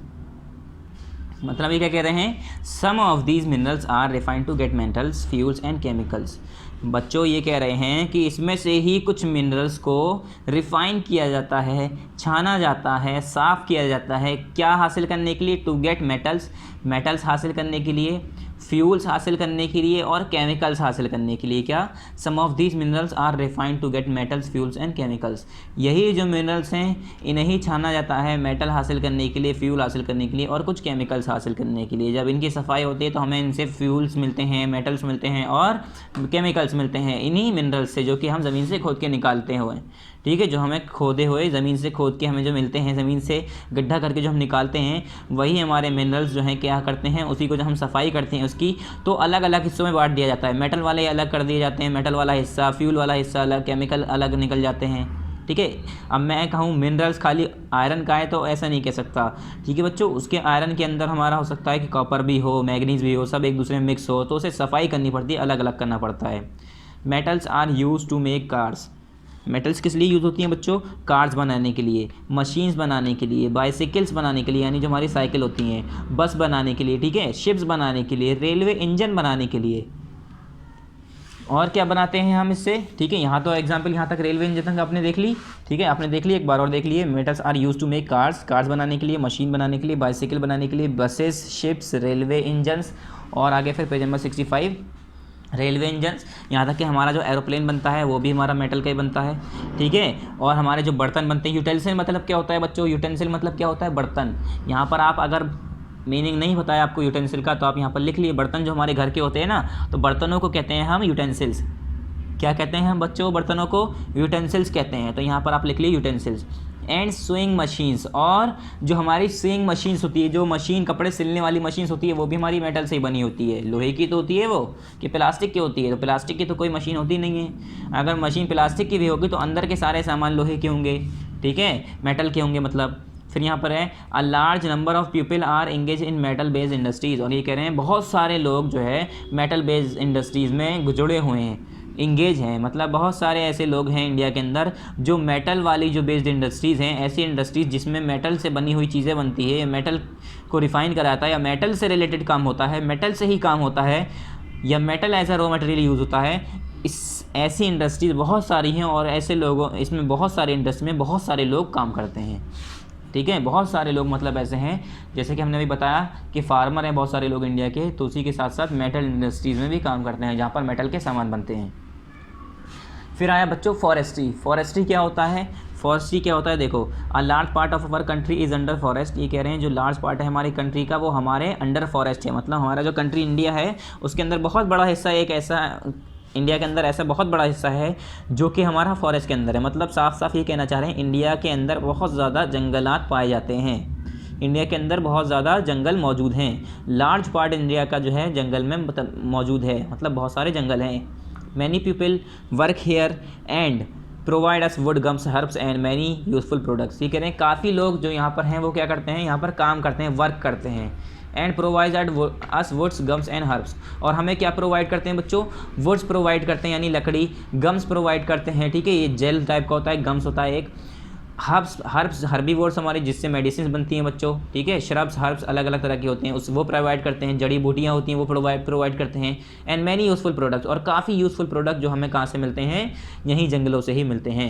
मतलब ये क्या कह रहे हैं? Some of these minerals are refined to get metals, fuels and chemicals. बच्चों ये कह रहे हैं कि इसमें से ही कुछ मिनरल्स को रिफ़ाइन किया जाता है, छाना जाता है, साफ़ किया जाता है। क्या हासिल करने के लिए? टू गेट मेटल्स, मेटल्स हासिल करने के लिए, फ्यूल्स हासिल करने के लिए, और केमिकल्स हासिल करने के लिए। क्या? Some of these minerals are refined to get metals, fuels and chemicals. यही जो मिनरल्स हैं इन्हें ही छाना जाता है मेटल हासिल करने के लिए, फ्यूल हासिल करने के लिए, और कुछ केमिकल्स हासिल करने के लिए। जब इनकी सफाई होती है तो हमें इनसे फ्यूल्स मिलते हैं, मेटल्स मिलते हैं, और केमिकल्स मिलते हैं इन्हीं मिनरल्स से, जो कि हम ज़मीन से खोद के निकालते हुए। ठीक है। जो हमें खोदे हुए ज़मीन से खोद के हमें जो मिलते हैं, ज़मीन से गड्ढा करके जो हम निकालते हैं, वही हमारे मिनरल्स जो हैं क्या करते हैं, उसी को जब हम सफाई करते हैं उसकी, तो अलग अलग हिस्सों में बांट दिया जाता है। मेटल वाले अलग कर दिए जाते हैं, मेटल वाला हिस्सा, फ्यूल वाला हिस्सा अलग, केमिकल अलग निकल जाते हैं। ठीक है। अब मैं कहूँ मिनरल्स खाली आयरन का है तो ऐसा नहीं कह सकता। ठीक है बच्चों, उसके आयरन के अंदर हमारा हो सकता है कि कॉपर भी हो, मैग्नीज भी हो, सब एक दूसरे में मिक्स हो, तो उसे सफाई करनी पड़ती है, अलग अलग करना पड़ता है। Metals are use to make cars. Metals किस लिए यूज़ होती हैं बच्चों? कार्स बनाने के लिए, मशीन्स बनाने के लिए, बाइसिकल्स बनाने के लिए, यानी जो हमारी साइकिल होती हैं, बस बनाने के लिए, ठीक है, शिप्स बनाने के लिए, रेलवे इंजन बनाने के लिए। और क्या बनाते हैं हम इससे? ठीक है। यहाँ तो एग्जांपल, यहाँ तक रेलवे इंजन तक आपने देख ली। ठीक है, आपने देख ली, एक बार और देख लिए। Metals are use to make cars बनाने के लिए, मशीन बनाने के लिए, बाइसिकल बनाने के लिए, बसेस, शिप्स, रेलवे इंजन्स, और आगे फिर पेज नंबर 65 रेलवे इंजन्स। यहाँ तक कि हमारा जो एरोप्लेन बनता है वो भी हमारा मेटल का ही बनता है। ठीक है। और हमारे जो बर्तन बनते हैं, यूटेंसिल मतलब क्या होता है बच्चों? यूटेंसिल मतलब क्या होता है? बर्तन। यहाँ पर आप अगर मीनिंग नहीं बताया आपको यूटेंसिल का, तो आप यहाँ पर लिख लिए। बर्तन जो हमारे घर के होते हैं ना, तो बर्तनों को कहते हैं हम यूटेंसिल्स। क्या कहते हैं हम बच्चों? बर्तनों को यूटेंसिल्स कहते हैं। तो यहाँ पर आप लिख लिए यूटेंसिल्स। एंड स्विंग मशीन्स, और जो हमारी स्विंग मशीन्स होती है, जो मशीन कपड़े सिलने वाली मशीन्स होती है, वो भी हमारी मेटल से ही बनी होती है। लोहे की तो होती है वो, कि प्लास्टिक की होती है? तो प्लास्टिक की तो कोई मशीन होती नहीं है। अगर मशीन प्लास्टिक की भी होगी तो अंदर के सारे सामान लोहे के होंगे, ठीक है, मेटल के होंगे मतलब। फिर यहाँ पर है a large number of people are engage in metal based industries, और ये कह रहे हैं बहुत सारे लोग जो है मेटल बेस्ड इंडस्ट्रीज़ में जुड़े हुए हैं, इंगेज हैं, मतलब बहुत सारे ऐसे लोग हैं इंडिया के अंदर जो मेटल वाली जो बेस्ड इंडस्ट्रीज़ हैं, ऐसी इंडस्ट्रीज़ जिसमें मेटल से बनी हुई चीज़ें बनती है, मेटल को रिफ़ाइन कराता है, या मेटल से रिलेटेड काम होता है, मेटल से ही काम होता है, या metal as a raw material use होता है। ऐसी इंडस्ट्रीज़ बहुत सारी हैं, और ऐसे लोगों, इसमें बहुत सारे इंडस्ट्री में बहुत सारे लोग काम करते हैं। ठीक है। बहुत सारे लोग मतलब ऐसे हैं, जैसे कि हमने अभी बताया कि फार्मर हैं बहुत सारे लोग इंडिया के, तो उसी के साथ साथ मेटल इंडस्ट्रीज़ में भी काम करते हैं, जहाँ पर मेटल के सामान बनते हैं। फिर आया बच्चों फॉरेस्ट्री। फॉरेस्ट्री क्या होता है? फॉरेस्ट्री क्या होता है? देखो, a large part of our country is under forest. ये कह रहे हैं जो लार्ज पार्ट है हमारी कंट्री का, वो हमारे अंडर फॉरेस्ट है। मतलब हमारा जो कंट्री इंडिया है उसके अंदर बहुत बड़ा हिस्सा, एक ऐसा इंडिया के अंदर ऐसा बहुत बड़ा हिस्सा है जो कि हमारा फॉरेस्ट के अंदर है। मतलब साफ साफ ये कहना चाह रहे हैं इंडिया के अंदर बहुत ज़्यादा जंगलात पाए जाते हैं। इंडिया के अंदर बहुत ज़्यादा जंगल मौजूद हैं। लार्ज पार्ट इंडिया का जो है जंगल में मौजूद है, मतलब बहुत सारे जंगल हैं। Many people work here and provide us would gums herbs and many useful products. ये कह रहे हैं काफ़ी लोग जो यहाँ पर हैं वो क्या करते हैं, यहाँ पर काम करते हैं, वर्क करते हैं। And provide us woods gums and herbs, और हमें क्या प्रोवाइड करते हैं बच्चों, वुड्स प्रोवाइड करते हैं यानी लकड़ी, गम्स प्रोवाइड करते हैं, ठीक है, ये जेल टाइप का होता है, गम्स होता है एक, हर्ब्स हर्बीवोर्स हमारे जिससे मेडिसिन बनती हैं बच्चों, ठीक है, श्रब्स हर्ब्स अलग अलग तरह के होते हैं उस वो प्रोवाइड करते हैं, जड़ी बूटियाँ होती हैं वो प्रोवाइड करते हैं। एंड मैनी यूज़फुल प्रोडक्ट्स, और काफ़ी यूज़फुल प्रोडक्ट जो हमें कहाँ से मिलते हैं, यहीं जंगलों से ही मिलते हैं।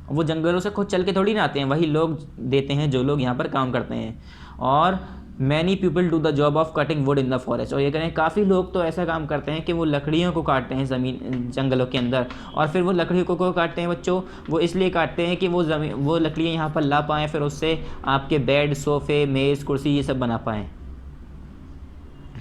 वो जंगलों से खुद चल के थोड़ी ना आते हैं, वही लोग देते हैं जो लोग यहाँ पर काम करते हैं। और many people do the job of cutting would in the forest, और ये करें काफ़ी लोग तो ऐसा काम करते हैं कि वो लकड़ियों को काटते हैं ज़मीन जंगलों के अंदर, और फिर वो लकड़ियों को काटते हैं बच्चों, वो इसलिए काटते हैं कि वो लकड़ियाँ यहाँ पर ला पाएँ, फिर उससे आपके बेड, सोफ़े, मेज़, कुर्सी ये सब बना पाएँ,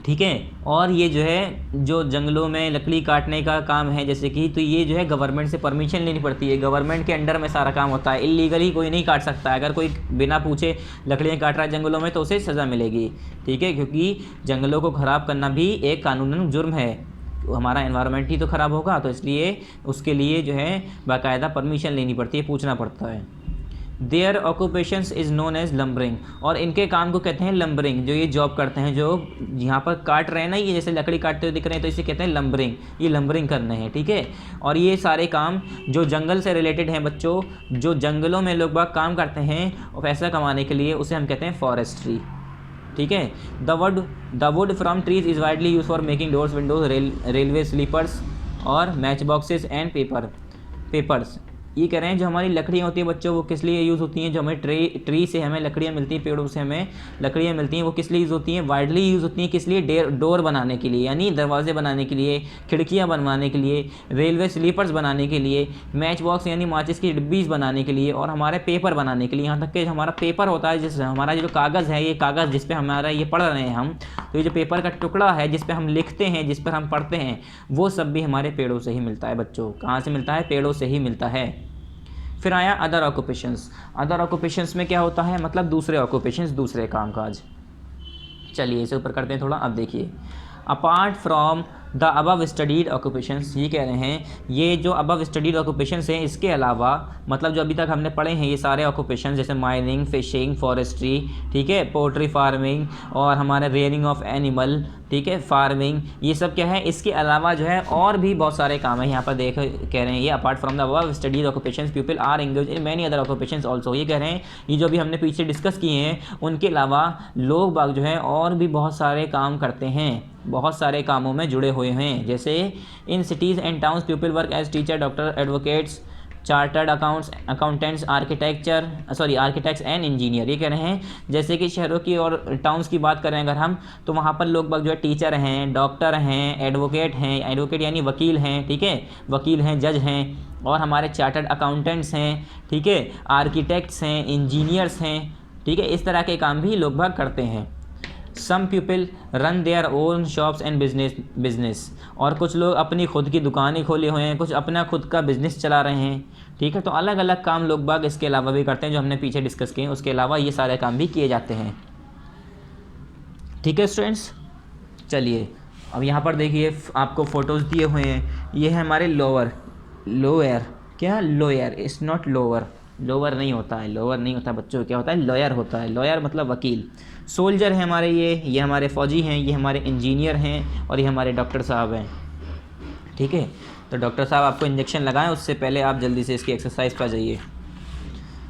ठीक है। और ये जो है जो जंगलों में लकड़ी काटने का काम है जैसे कि, तो ये जो है गवर्नमेंट से परमिशन लेनी पड़ती है, गवर्नमेंट के अंडर में सारा काम होता है, इलीगली कोई नहीं काट सकता है। अगर कोई बिना पूछे लकड़ियाँ काट रहा है जंगलों में तो उसे सज़ा मिलेगी, ठीक है, क्योंकि जंगलों को ख़राब करना भी एक कानूनन जुर्म है, हमारा एनवायरनमेंट ही तो ख़राब होगा, तो इसलिए उसके लिए जो है बाकायदा परमिशन लेनी पड़ती है, पूछना पड़ता है। Their occupations is known as lumbering, और इनके काम को कहते हैं लम्बरिंग, जो ये जॉब करते हैं, जो यहाँ पर काट रहे हैं ना, ये जैसे लकड़ी काटते हुए दिख रहे हैं तो इसे कहते हैं लम्बरिंग, ये लम्बरिंग करने हैं, ठीक है। और ये सारे काम जो जंगल से रिलेटेड हैं बच्चों, जो जंगलों में लोग बाग काम करते हैं और पैसा कमाने के लिए, उसे हम कहते हैं फॉरेस्ट्री, ठीक है। The wood from trees is widely use for making doors, windows, railway sleepers और मैच बॉक्सेस एंड पेपर्स। ये कह रहे हैं जो हमारी लकड़ियाँ होती हैं बच्चों वो किस लिए यूज़ होती हैं, जो हमें ट्री से हमें लकड़ियाँ मिलती हैं, पेड़ों से हमें लकड़ियाँ मिलती हैं, वो किस लिए यूज़ होती हैं, वाइडली यूज़ होती हैं, किस लिए, डोर बनाने के लिए यानी दरवाजे बनाने के लिए, खिड़कियाँ बनवाने के लिए, रेलवे स्लीपर्स बनाने के लिए, मैच बॉक्स यानी माचिस की डिब्बीज बनाने के लिए, और हमारे पेपर बनाने के लिए। यहाँ तक कि हमारा पेपर होता है, जिस हमारा जो कागज़ है, ये कागज़ जिस पे हमारा ये पढ़ रहे हैं हम, तो ये जो पेपर का टुकड़ा है जिस पे हम लिखते हैं, जिस पर हम पढ़ते हैं, वो सब भी हमारे पेड़ों से ही मिलता है बच्चों। कहाँ से मिलता है, पेड़ों से ही मिलता है। फिर आया अदर ऑक्यूपेशंस। अदर ऑक्यूपेशंस में क्या होता है, मतलब दूसरे ऑक्यूपेशंस, दूसरे कामकाज। चलिए इसे ऊपर करते हैं थोड़ा। अब देखिए, apart from the above studied occupations, ये कह रहे हैं ये जो अबव स्टडीड ऑक्यूपेशंस हैं इसके अलावा, मतलब जो अभी तक हमने पढ़े हैं ये सारे ऑक्यूपेशंस, जैसे माइनिंग, फिशिंग, फॉरेस्ट्री, ठीक है, पोल्ट्री फार्मिंग और हमारे रेयरिंग ऑफ एनिमल, ठीक है, फार्मिंग, ये सब क्या है, इसके अलावा जो है और भी बहुत सारे काम है। यहाँ पर देख कह रहे हैं ये apart from the above studied occupations people are engage in many other occupations also. ये कह रहे हैं ये जो भी हमने पीछे डिस्कस किए हैं उनके अलावा लोग बाग जो है और भी बहुत सारे काम करते हैं, बहुत सारे कामों में जुड़े हुए हैं। जैसे in cities and towns people work as teacher, doctor, advocates, chartered accountants, architects and engineer. ये कह रहे हैं जैसे कि शहरों की और टाउन्स की बात करें अगर हम, तो वहाँ पर लोग जो है टीचर हैं, डॉक्टर हैं, एडवोकेट यानी वकील हैं, ठीक है, वकील हैं, जज हैं, और हमारे चार्टर्ड अकाउंटेंट्स हैं, ठीक है, आर्किटेक्ट्स हैं, इंजीनियर्स हैं, ठीक है, इस तरह के काम भी लोग भाग करते हैं। Some people run their own shops and business, और कुछ लोग अपनी खुद की दुकानें खोले हुए हैं, कुछ अपना खुद का बिजनेस चला रहे हैं, ठीक है। तो अलग अलग काम लोग बाग इसके अलावा भी करते हैं, जो हमने पीछे डिस्कस किए, उसके अलावा ये सारे काम भी किए जाते हैं, ठीक है स्टूडेंट्स। चलिए अब यहाँ पर देखिए आपको फ़ोटोज़ दिए हुए हैं, ये है हमारे लोअर, इट्स नॉट लोअर नहीं होता है बच्चों, क्या होता है, लॉयर होता है। लॉयर मतलब वकील। सोल्जर है हमारे ये हमारे फ़ौजी हैं, ये हमारे इंजीनियर हैं, और ये हमारे डॉक्टर साहब हैं, ठीक है। तो डॉक्टर साहब आपको इंजेक्शन लगाएं उससे पहले आप जल्दी से इसकी एक्सरसाइज पर जाइए।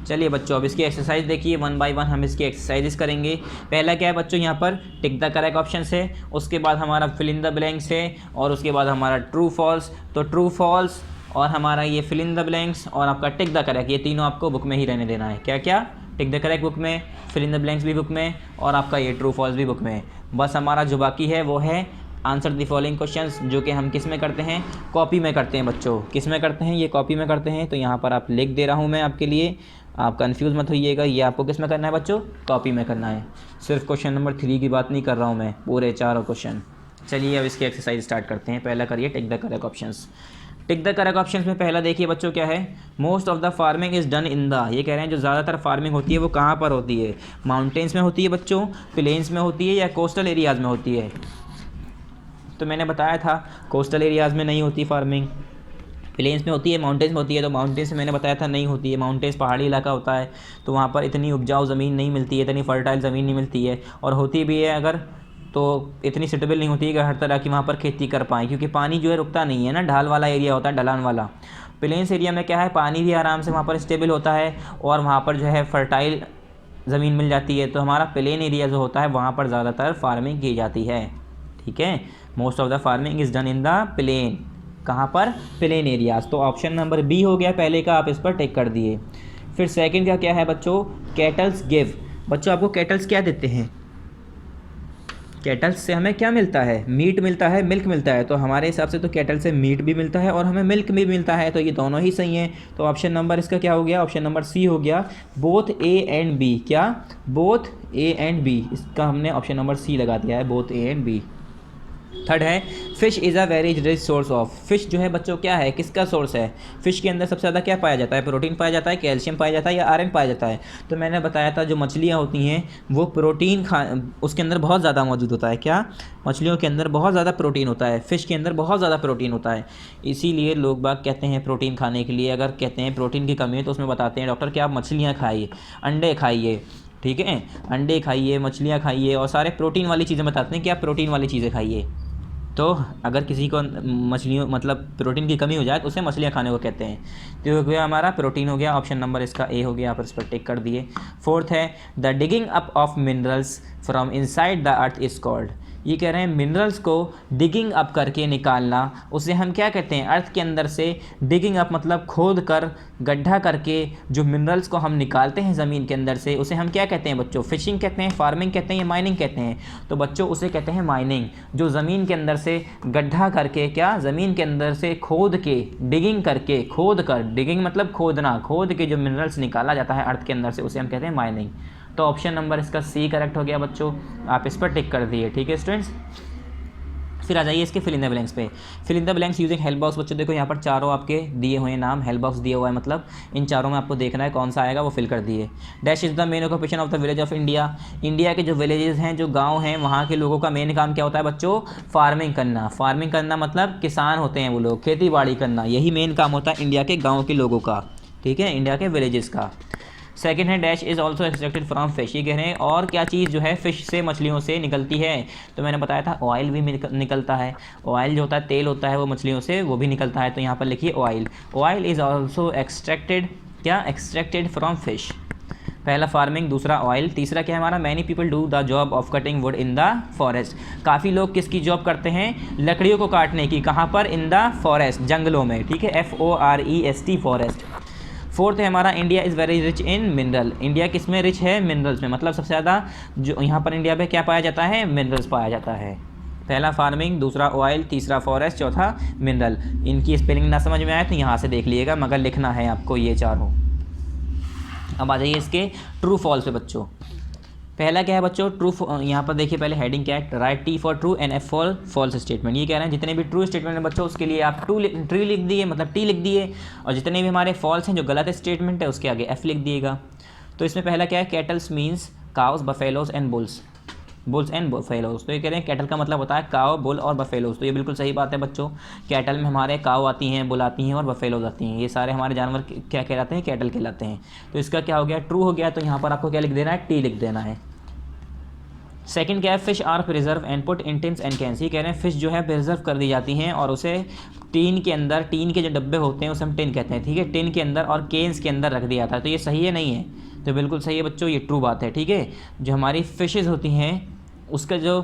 चलिए बच्चों अब इसकी एक्सरसाइज देखिए, 1 बाय 1 हम इसकी एक्सरसाइजेस करेंगे। पहला क्या है बच्चों, यहाँ पर टिक द करेक्ट ऑप्शन है, उसके बाद हमारा फिल इन द ब्लैंक्स है, और उसके बाद हमारा ट्रू फॉल्स। तो ट्रू फॉल्स और हमारा ये फिल इन द ब्लैंक्स और आपका टिक द करेक्ट, ये तीनों आपको बुक में ही रहने देना है। क्या क्या, टिक द करेक्ट बुक में, फिल इन द ब्लैंक्स भी बुक में, और आपका ये ट्रू फॉल्स भी बुक में। बस हमारा जो बाकी है वो है आंसर द फॉलोइंग क्वेश्चंस, जो कि हम किस में करते हैं, कॉपी में करते हैं बच्चों। किस में करते हैं, ये कॉपी में करते हैं। तो यहाँ पर आप लिख दे रहा हूँ मैं आपके लिए, आप कंफ्यूज मत होइएगा, ये आपको किस में करना है बच्चों, कॉपी में करना है। सिर्फ क्वेश्चन नंबर 3 की बात नहीं कर रहा हूँ मैं, पूरे 4 क्वेश्चन। चलिए अब इसकी एक्सरसाइज स्टार्ट करते हैं। पहला करिए tick the correct options. Tick the correct option में पहला देखिए बच्चों क्या है, most of the farming is done in the, ये कह रहे हैं जो ज़्यादातर फार्मिंग होती है वो कहाँ पर होती है, माउंटेन्स में होती है बच्चों, प्लेन्स में होती है या कोस्टल एरियाज़ में होती है। तो मैंने बताया था कोस्टल एरियाज़ में नहीं होती फार्मिंग, प्लेन्स में होती है, माउंटेन्स में होती है। तो माउंटेन्स में मैंने बताया था नहीं होती है, माउंटेन्स पहाड़ी इलाका होता है तो वहाँ पर इतनी उपजाऊ ज़मीन नहीं मिलती है, इतनी फर्टाइल ज़मीन नहीं मिलती है, और होती भी है अगर तो इतनी सूटेबल नहीं होती है कि हर तरह की वहाँ पर खेती कर पाएँ, क्योंकि पानी जो है रुकता नहीं है ना, ढाल वाला एरिया होता है, ढलान वाला। प्लेन्स एरिया में क्या है, पानी भी आराम से वहाँ पर स्टेबल होता है और वहाँ पर जो है फर्टाइल ज़मीन मिल जाती है। तो हमारा प्लेन एरिया जो होता है वहाँ पर ज़्यादातर फार्मिंग की जाती है, ठीक है। Most of the farming is done in the plain, कहाँ पर, प्लेन एरियाज। तो ऑप्शन नंबर बी हो गया पहले का, आप इस पर टिक कर दिए। फिर सेकंड का क्या है बच्चों, कैटल्स गिव। बच्चों आपको कैटल्स क्या देते हैं, कैटल्स से हमें क्या मिलता है, मीट मिलता है, मिल्क मिलता है। तो हमारे हिसाब से तो कैटल से मीट भी मिलता है और हमें मिल्क भी मिलता है, तो ये दोनों ही सही हैं। तो ऑप्शन नंबर इसका क्या हो गया, ऑप्शन नंबर सी हो गया, बोथ ए एंड बी। क्या, बोथ ए एंड बी, इसका हमने ऑप्शन नंबर सी लगा दिया है, both A and B. Third है, fish is a very rich source of. Fish जो है बच्चों क्या है, किसका सोर्स है, फ़िश के अंदर सबसे ज़्यादा क्या पाया जाता है, प्रोटीन पाया जाता है, कैल्शियम पाया जाता है या आयरन पाया जाता है। तो मैंने बताया था जो मछलियाँ होती हैं वो प्रोटीन उसके अंदर बहुत ज़्यादा मौजूद होता है। क्या, मछलियों के अंदर बहुत ज़्यादा प्रोटीन होता है, फ़िश के अंदर बहुत ज़्यादा प्रोटीन होता है। इसीलिए लोग बाग कहते हैं प्रोटीन खाने के लिए, अगर कहते हैं प्रोटीन की कमी है तो उसमें बताते हैं डॉक्टर कि आप मछलियाँ खाइए, अंडे खाइए, ठीक है, अंडे खाइए, मछलियाँ खाइए, और सारे प्रोटीन वाली चीज़ें बताते हैं कि आप प्रोटीन वाली चीज़ें खाइए। तो अगर किसी को मछलियों मतलब प्रोटीन की कमी हो जाए तो उसे मछलियाँ खाने को कहते हैं। तो हो गया हमारा प्रोटीन हो गया, ऑप्शन नंबर इसका ए हो गया, आप इस पर टिक कर दिए। फोर्थ है, the digging up of minerals from inside the earth is called. ये कह रहे हैं मिनरल्स को डिगिंग अप करके निकालना, उसे हम क्या कहते हैं, अर्थ के अंदर से डिगिंग अप मतलब खोद कर, गड्ढा करके जो मिनरल्स को हम निकालते हैं ज़मीन के अंदर से, उसे हम क्या कहते हैं बच्चों, फिशिंग कहते हैं, फार्मिंग कहते हैं या माइनिंग कहते हैं। तो बच्चों उसे कहते हैं माइनिंग, जो ज़मीन के अंदर से गड्ढा करके, क्या, ज़मीन के अंदर से खोद के, डिगिंग करके, खोद कर, डिगिंग मतलब खोदना, खोद के जो मिनरल्स निकाला जाता है अर्थ के अंदर से उसे हम कहते हैं माइनिंग। तो ऑप्शन नंबर इसका सी करेक्ट हो गया बच्चों, आप इस पर टिक कर दिए, ठीक है स्टूडेंट्स। फिर आ जाइए इसके फिल इन द ब्लैंक्स पे। Fill in the blanks using help box. बच्चों देखो यहाँ पर चारों आपके दिए हुए नाम, हेल्प बॉक्स दिया हुआ है, मतलब इन चारों में आपको देखना है कौन सा आएगा, वो फिल कर दिए। Dash is the main occupation of the village of India. India के जो विलेजेस हैं, जो गाँव हैं, वहाँ के लोगों का मेन काम क्या होता है बच्चों, फार्मिंग करना। फार्मिंग करना मतलब किसान होते हैं वो लोग, खेती बाड़ी करना, यही मेन काम होता है इंडिया के गाँव के लोगों का, ठीक है, इंडिया के विलेजेस का। सेकेंड है, dash is also extracted from fish. ये कह रहे हैं और क्या चीज़ जो है फिश से, मछलियों से निकलती है। तो मैंने बताया था ऑयल भी निकलता है, ऑयल जो होता है, तेल होता है, वो मछलियों से वो भी निकलता है। तो यहाँ पर लिखिए oil, oil is also extracted, क्या, एक्सट्रैक्टेड फ्रॉम फिश। पहला फार्मिंग, दूसरा ऑयल, तीसरा क्या है हमारा, many people do the job of cutting would in the forest. काफ़ी लोग किसकी जॉब करते हैं, लकड़ियों को काटने की, कहाँ पर, इन द फॉरेस्ट, जंगलों में, ठीक है, FOREST फॉरेस्ट। फोर्थ है हमारा, India is very rich in mineral. India किस में रिच है, मिनरल्स में, मतलब सबसे ज़्यादा जो यहाँ पर इंडिया में क्या पाया जाता है, मिनरल्स पाया जाता है। पहला फार्मिंग, दूसरा ऑयल, तीसरा फॉरेस्ट, चौथा मिनरल। इनकी स्पेलिंग ना समझ में आए तो यहाँ से देख लीजिएगा, मगर लिखना है आपको ये चारों। अब आ जाइए इसके ट्रू फॉल्स पे बच्चों। पहला क्या है बच्चों, ट्रू, यहाँ पर देखिए पहले हेडिंग क्या है, write T for true and F for false statement. ये कह रहे हैं जितने भी ट्रू स्टेटमेंट है बच्चों उसके लिए आप ट्रू लिख दिए, मतलब टी लिख दिए, और जितने भी हमारे फॉल्स हैं, जो गलत स्टेटमेंट है, उसके आगे F लिख दिएगा। तो इसमें पहला क्या है, kettles means cows, buffaloes and bulls, bulls and buffaloes. तो ये कह रहे हैं कैटल का मतलब होता है काव, बुल और बफेलोज। तो ये बिल्कुल सही बात है बच्चों, कैटल में हमारे काव आती हैं, बुल आती हैं और बफेलोज आती हैं। ये सारे हमारे जानवर क्या कहलाते हैं, कैटल कहलाते हैं। तो इसका क्या हो गया, ट्रू हो गया। तो यहाँ पर आपको क्या लिख देना है, टी लिख देना है। सेकंड क्या है, fish are preserve and put in tins and cans. ये कह रहे हैं फिश जो है प्रिजर्व कर दी जाती हैं और उसे टीन के अंदर, टीन के जो डब्बे होते हैं उसे हम टिन कहते हैं, ठीक है, टिन के अंदर और केन्स के अंदर रख दिया था। तो ये सही है, नहीं है, तो बिल्कुल सही है बच्चों, ये ट्रू बात है, ठीक है। जो हमारी फिशेज़ होती हैं उसका जो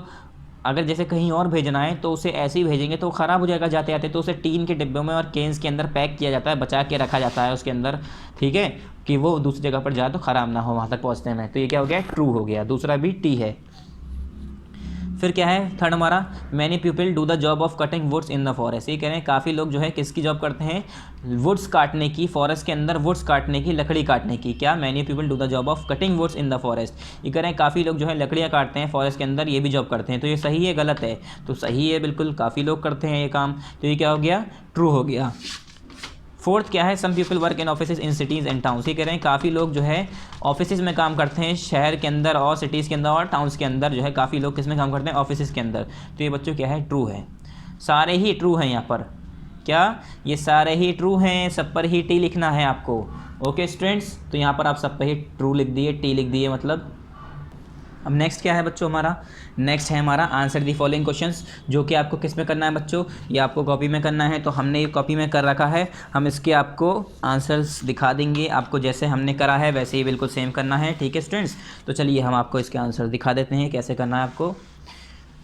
अगर जैसे कहीं और भेजना है तो उसे ऐसे ही भेजेंगे तो ख़राब हो जाएगा जाते आते, तो उसे टीन के डिब्बों में और केन्स के अंदर पैक किया जाता है, बचा के रखा जाता है उसके अंदर, ठीक है, कि वो दूसरी जगह पर जाए तो ख़राब ना हो वहाँ तक पहुँचने में। तो ये क्या हो गया, ट्रू हो गया, दूसरा भी टी है। फिर क्या है थर्ड हमारा, many people do the job of cutting woods in the forest. ये कह रहे हैं काफ़ी लोग जो है किसकी जॉब करते हैं, वुड्स काटने की, फॉरेस्ट के अंदर वुड्स काटने की, लकड़ी काटने की। क्या, many people do the job of cutting woods in the forest. ये कह रहे हैं काफ़ी लोग जो है लकड़ियाँ काटते हैं फॉरेस्ट के अंदर, ये भी जॉब करते हैं। तो ये सही है गलत है, तो सही है बिल्कुल, काफ़ी लोग करते हैं ये काम, तो ये क्या हो गया, ट्रू हो गया। फोर्थ क्या है, some people work in office in cities and towns. ये कह रहे हैं काफ़ी लोग जो है ऑफिस में काम करते हैं, शहर के अंदर और सिटीज़ के अंदर और टाउन्स के अंदर जो है काफ़ी लोग किस में काम करते हैं, ऑफिस के अंदर। तो ये बच्चों क्या है, ट्रू है, सारे ही ट्रू हैं यहाँ पर। क्या, ये सारे ही ट्रू हैं, सब पर ही टी लिखना है आपको। ओके स्टूडेंट्स, तो यहाँ पर आप सब पर ही ट्रू लिख दिए, टी लिख दिए मतलब। अब नेक्स्ट क्या है बच्चों हमारा, नेक्स्ट है हमारा आंसर दी फॉलोइंग क्वेश्चंस, जो कि आपको किस में करना है बच्चों, ये आपको कॉपी में करना है। तो हमने ये कॉपी में कर रखा है, हम इसके आपको आंसर्स दिखा देंगे, आपको जैसे हमने करा है वैसे ही बिल्कुल सेम करना है। ठीक है स्टूडेंट्स, तो चलिए हम आपको इसके आंसर दिखा देते हैं कैसे करना है आपको।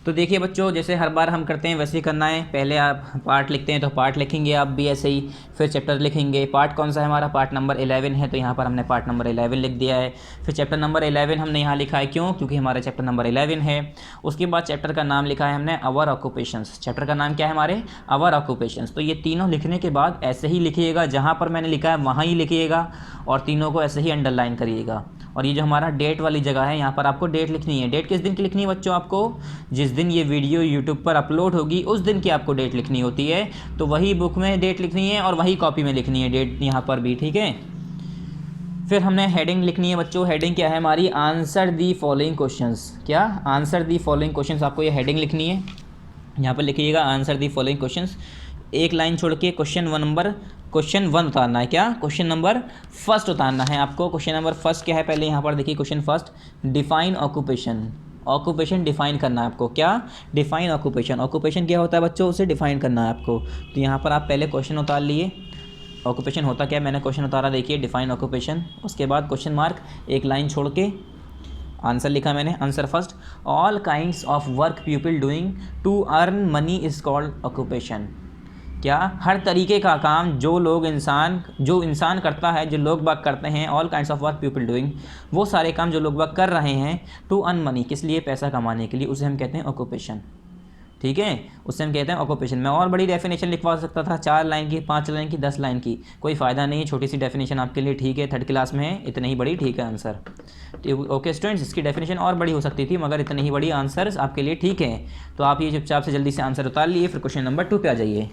तो देखिए बच्चों, जैसे हर बार हम करते हैं वैसे ही करना है। पहले आप पार्ट लिखते हैं तो पार्ट लिखेंगे आप भी ऐसे ही, फिर चैप्टर लिखेंगे। पार्ट कौन सा है हमारा, पार्ट नंबर 11 है, तो यहाँ पर हमने पार्ट नंबर 11 लिख दिया है। फिर चैप्टर नंबर 11 हमने यहाँ लिखा है, क्यों, क्योंकि हमारा चैप्टर नंबर 11 है। उसके बाद चैप्टर का नाम लिखा है हमने आवर ऑक्यूपेशंस। चैप्टर का नाम क्या है हमारे, आवर ऑक्यूपेशंस। तो ये तीनों लिखने के बाद ऐसे ही लिखिएगा, जहाँ पर मैंने लिखा है वहाँ ही लिखिएगा, और तीनों को ऐसे ही अंडरलाइन करिएगा। और ये जो हमारा डेट वाली जगह है, यहाँ पर आपको डेट लिखनी है। डेट किस दिन की लिखनी है बच्चों, आपको जिस दिन ये वीडियो यूट्यूब पर अपलोड होगी उस दिन की आपको डेट लिखनी होती है। तो वही बुक में डेट लिखनी है और वही कॉपी में लिखनी है डेट यहाँ पर भी, ठीक है। फिर हमने हेडिंग लिखनी है बच्चों। हेडिंग क्या है हमारी, आंसर दी फॉलोइंग क्वेश्चंस। क्या, आंसर दी फॉलोइंग क्वेश्चंस, आपको ये हेडिंग लिखनी है। यहाँ पर लिखिएगा आंसर दी फॉलोइंग क्वेश्चंस, एक लाइन छोड़ के क्वेश्चन 1 उतारना है। क्या, क्वेश्चन नंबर फर्स्ट उतारना है आपको। क्वेश्चन नंबर फर्स्ट क्या है, पहले यहाँ पर देखिए question first, define occupation. Occupation define करना है आपको। क्या, डिफाइन ऑक्यूपेशन। ऑक्यूपेशन क्या होता है बच्चों, उसे डिफाइन करना है आपको। तो यहाँ पर आप पहले क्वेश्चन उतार लिए, ऑक्यूपेशन होता क्या है, मैंने क्वेश्चन उतारा, देखिए डिफाइन ऑक्यूपेशन। उसके बाद क्वेश्चन मार्क, एक लाइन छोड़ के आंसर लिखा मैंने, answer first, all kinds of work people doing to earn money is called occupation. क्या, हर तरीके का काम जो इंसान करता है, जो लोग बाग करते हैं, all kinds of work people doing, वो सारे काम जो लोग बाग कर रहे हैं, टू अर्न मनी, किस लिए, पैसा कमाने के लिए, उसे हम कहते हैं ऑक्यूपेशन। ठीक है, उससे हम कहते हैं ऑक्यूपेशन। मैं और बड़ी डेफिनेशन लिखवा सकता था, 4 लाइन की, 5 लाइन की, 10 लाइन की, कोई फ़ायदा नहीं है। छोटी सी डेफिनेशन आपके लिए ठीक है, 3rd क्लास में है, इतनी ही बड़ी ठीक है आंसर। ओके स्टूडेंट्स, इसकी डेफिनेशन और बड़ी हो सकती थी, मगर इतनी ही बड़ी आंसर आपके लिए ठीक है। तो आप ये चुपचाप से जल्दी से आंसर उतार लिए, फिर क्वेश्चन नंबर 2 पे आ जाइए।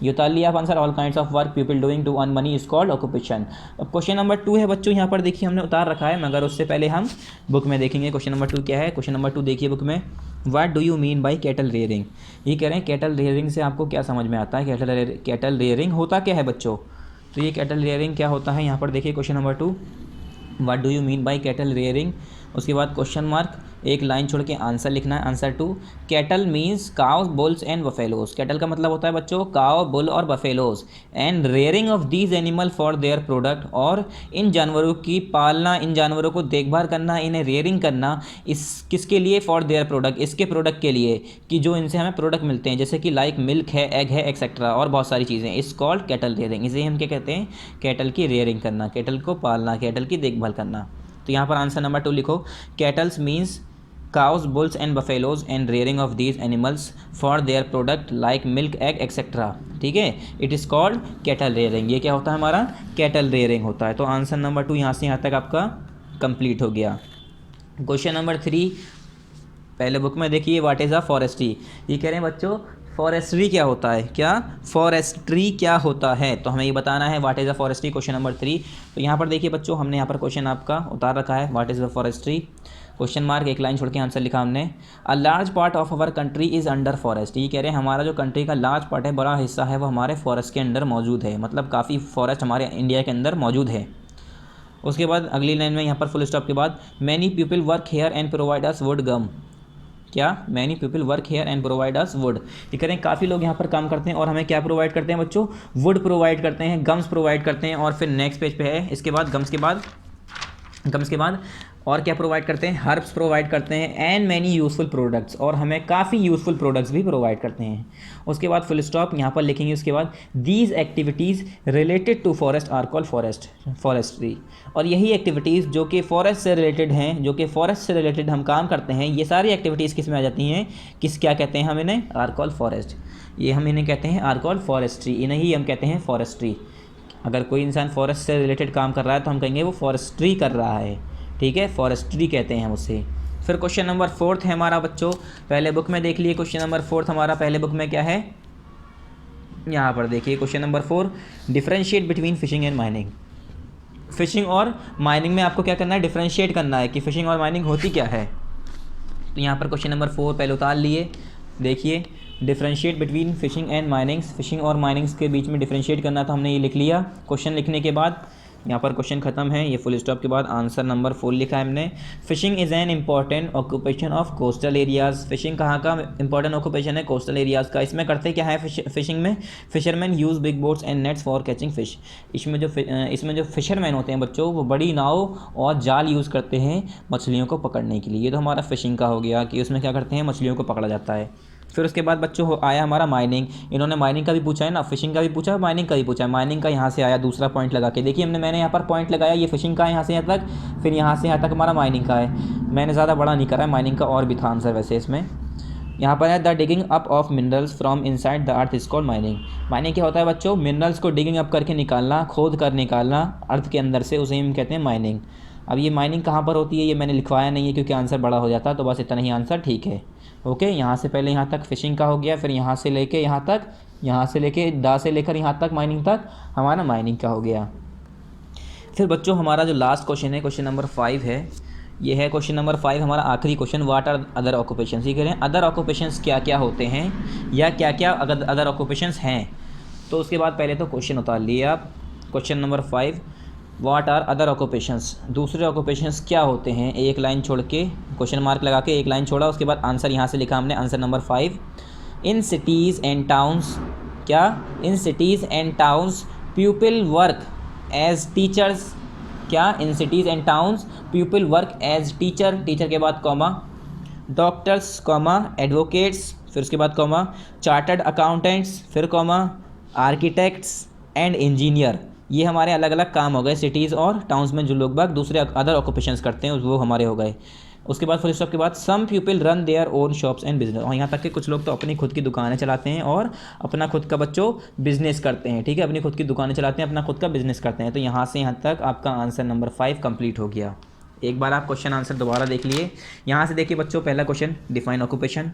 ये उतार लिया आप answer, all kinds of work people doing to earn money is called occupation. अब क्वेश्चन नंबर 2 है बच्चों, यहाँ पर देखिए हमने उतार रखा है, मगर उससे पहले हम बुक में देखेंगे क्वेश्चन नंबर 2 क्या है। क्वेश्चन नंबर 2 देखिए बुक में, what do you mean by cattle rearing. ये कह रहे हैं कैटल रेयरिंग से आपको क्या समझ में आता है, कैटल रेयरिंग होता क्या है बच्चों। तो ये कैटल रेयरिंग क्या होता है, यहाँ पर देखिए question number 2, what do you mean by cattle rearing. उसके बाद क्वेश्चन मार्क, एक लाइन छोड़ के आंसर लिखना है, answer 2, cattle means cows, bulls and buffaloes. Cattle का मतलब होता है बच्चों काउ, बुल और buffaloes, and rearing of these animal for their product, और इन जानवरों की पालना, इन जानवरों को देखभाल करना, इन्हें रेयरिंग करना, इस किसके लिए, फॉर देयर प्रोडक्ट, इसके प्रोडक्ट के लिए, कि जो इनसे हमें प्रोडक्ट मिलते हैं, जैसे कि लाइक मिल्क है, एग है, एक्सेट्रा, और बहुत सारी चीज़ें, इस कॉल्ड कैटल रेयरिंग। इसे हम क्या कहते हैं, कैटल की रेयरिंग करना, कैटल को पालना, कैटल की देखभाल करना। तो यहाँ पर आंसर नंबर 2 लिखो, kettles means cows, bulls and buffaloes and rearing of these animals for their product like milk, egg etc. ठीक है, it is called cattle rearing. ये क्या होता है हमारा, कैटल रेयरिंग होता है। तो आंसर नंबर 2 यहाँ से यहाँ तक आपका कंप्लीट हो गया। क्वेश्चन नंबर 3, पहले बुक में देखिए, व्हाट इज़ अ फॉरेस्ट्री। ये कह रहे हैं बच्चों फॉरेस्ट्री क्या होता है। क्या, फॉरेस्ट्री क्या होता है, तो हमें ये बताना है what is a forestry, question number 3। तो यहाँ पर देखिए बच्चों, हमने यहाँ पर क्वेश्चन आपका उतार रखा है, what is a forestry, question mark, एक लाइन छोड़ के आंसर लिखा हमने, a large part of our country is under forest. ये कह रहे हैं हमारा जो कंट्री का लार्ज पार्ट है, बड़ा हिस्सा है, वो हमारे फॉरेस्ट के अंदर मौजूद है, मतलब काफ़ी फॉरेस्ट हमारे इंडिया के अंदर मौजूद है। उसके बाद अगली लाइन में यहाँ पर फुल स्टॉप के बाद, many people work here and provide us wood gum. क्या, many people work here and provide us wood. ये कह रहे हैं काफ़ी लोग यहाँ पर काम करते हैं और हमें क्या प्रोवाइड करते हैं बच्चों, वुड प्रोवाइड करते हैं, गम्स प्रोवाइड करते हैं। और फिर नेक्स्ट पेज पे है, इसके बाद गम्स के बाद और क्या प्रोवाइड करते हैं, हर्ब्स प्रोवाइड करते हैं एंड मैनी यूज़फुल प्रोडक्ट्स, और हमें काफ़ी यूज़फुल प्रोडक्ट्स भी प्रोवाइड करते हैं। उसके बाद फुल स्टॉप यहाँ पर लिखेंगे। उसके बाद these activities related to forest are called forestry, और यही एक्टिविटीज़ जो कि फॉरेस्ट से रिलेटेड हैं, जो कि फॉरेस्ट से रिलेटेड हम काम करते हैं, ये सारी एक्टिविटीज़ किस में आ जाती हैं, क्या कहते हैं हम इन्हें, आर कॉल्ड फॉरेस्ट। ये हम इन्हें कहते हैं आर कॉल्ड फॉरेस्ट्री, इन्हें ही हम कहते हैं फॉरेस्ट्री। अगर कोई इंसान फॉरेस्ट से रिलेटेड काम कर रहा है तो हम कहेंगे वो फॉरेस्ट्री कर रहा है, ठीक है, फॉरेस्ट्री कहते हैं हम उसे। फिर क्वेश्चन नंबर 4 है हमारा बच्चों, पहले बुक में देख लिए क्वेश्चन नंबर 4 हमारा पहले बुक में क्या है, यहाँ पर देखिए question number 4, differentiate between fishing and mining. Fishing और माइनिंग में आपको क्या करना है, डिफरेंशिएट करना है कि फिशिंग और माइनिंग होती क्या है। तो यहाँ पर क्वेश्चन नंबर 4 पहले उतार लिए, देखिए differentiate between fishing and minings, fishing और माइनिंग्स के बीच में डिफरेंशिएट करना था, हमने ये लिख लिया। क्वेश्चन लिखने के बाद यहाँ पर क्वेश्चन खत्म है, ये फुल स्टॉप के बाद आंसर नंबर 4 लिखा है हमने। Fishing is an important occupation of coastal areas, fishing कहाँ का इंपॉर्टेंट ऑक्यूपेशन है, कोस्टल एरियाज़ का। इसमें करते क्या है फिशिंग में, fisherman use big boats and nets for catching fish. इसमें जो फिशरमैन होते हैं बच्चों, वो बड़ी नाव और जाल यूज़ करते हैं मछलियों को पकड़ने के लिए। ये तो हमारा फिशिंग का हो गया कि उसमें क्या करते हैं, मछलियों को पकड़ा जाता है। फिर उसके बाद बच्चों आया हमारा माइनिंग, इन्होंने माइनिंग का भी पूछा है ना, फिशिंग का भी पूछा है, माइनिंग का भी पूछा है। माइनिंग का यहाँ से आया दूसरा पॉइंट लगा के, देखिए मैंने यहाँ पर पॉइंट लगाया, ये फिशिंग का है यहाँ से यहाँ तक, फिर यहाँ से यहाँ तक हमारा माइनिंग का है। मैंने ज़्यादा बड़ा नहीं करा है, माइनिंग का और भी था आंसर वैसे इसमें। यहाँ पर है the digging up of minerals from inside the earth is called mining. Mining क्या होता है बच्चों, मिनरल्स को डिगिंग अप करके निकालना, खोद कर निकालना अर्थ के अंदर से, उसे हम कहते हैं माइनिंग। अब ये माइनिंग कहाँ पर होती है ये मैंने लिखवाया नहीं है क्योंकि आंसर बड़ा हो जाता, तो बस इतना ही आंसर ठीक है। ओके, यहाँ से पहले यहाँ तक फिशिंग का हो गया, फिर यहाँ से लेके यहाँ तक, यहाँ से लेके दा से लेकर यहाँ तक माइनिंग तक हमारा माइनिंग का हो गया। फिर बच्चों हमारा जो लास्ट क्वेश्चन है, क्वेश्चन नंबर 5 है, ये है क्वेश्चन नंबर 5 हमारा आखिरी question. What are other occupations, ये कह रहे हैं अदर ऑक्यूपेशंस क्या क्या होते हैं या क्या क्या अदर ऑक्यूपेशंस हैं। तो उसके बाद पहले तो क्वेश्चन उतार लिए आप, question number 5, what are other occupations, दूसरे ऑक्यूपेशंस क्या होते हैं, एक लाइन छोड़ के क्वेश्चन मार्क लगा के एक लाइन छोड़ा, उसके बाद आंसर यहाँ से लिखा हमने, answer number 5, in cities and towns, क्या, in cities and towns people work as teachers, क्या, in cities and towns people work as teacher, teacher के बाद कॉमा, डॉक्टर्स कॉमा, एडवोकेट्स, फिर उसके बाद कॉमा, चार्टर्ड अकाउंटेंट्स, फिर कॉमा, आर्किटेक्ट्स एंड इंजीनियर। ये हमारे अलग अलग काम हो गए, सिटीज़ और टाउन्स में जो लोग बाग दूसरे अदर ऑक्यूपेशंस करते हैं वो हमारे हो गए। उसके बाद फुल स्टॉप के बाद some people run their own shops and business, और यहाँ तक कि कुछ लोग तो अपनी खुद की दुकानें चलाते हैं और अपना खुद का बच्चों बिजनेस करते हैं, ठीक है, अपनी खुद की दुकानें चलाते हैं, अपना खुद का बिजनेस करते हैं। तो यहाँ से यहाँ तक आपका आंसर नंबर 5 कंप्लीट हो गया। एक बार आप क्वेश्चन आंसर दोबारा देख लिए। यहाँ से देखिए बच्चों, पहला क्वेश्चन डिफाइन ऑक्यूपेशन,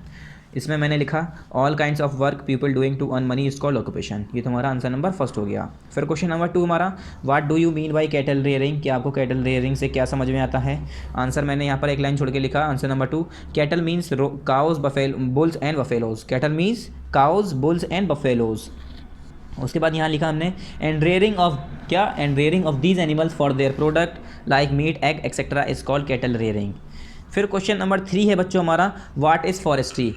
इसमें मैंने लिखा all kinds of work people doing to earn money is called occupation, ये तुम्हारा आंसर नंबर 1 हो गया। फिर क्वेश्चन नंबर 2 हमारा, what do you mean by cattle rearing, क्या आपको कैटल रेयरिंग से क्या समझ में आता है। आंसर मैंने यहाँ पर एक लाइन छोड़ के लिखा, answer number 2, cattle means cows bulls and buffaloes, cattle means cows bulls and buffaloes. उसके बाद यहाँ लिखा हमने एंड रेयरिंग ऑफ, क्या, and rearing of these animals for their product like meat egg etcetera is called cattle rearing. फिर question number 3 है बच्चों हमारा, व्हाट इज़ फॉरेस्ट्री,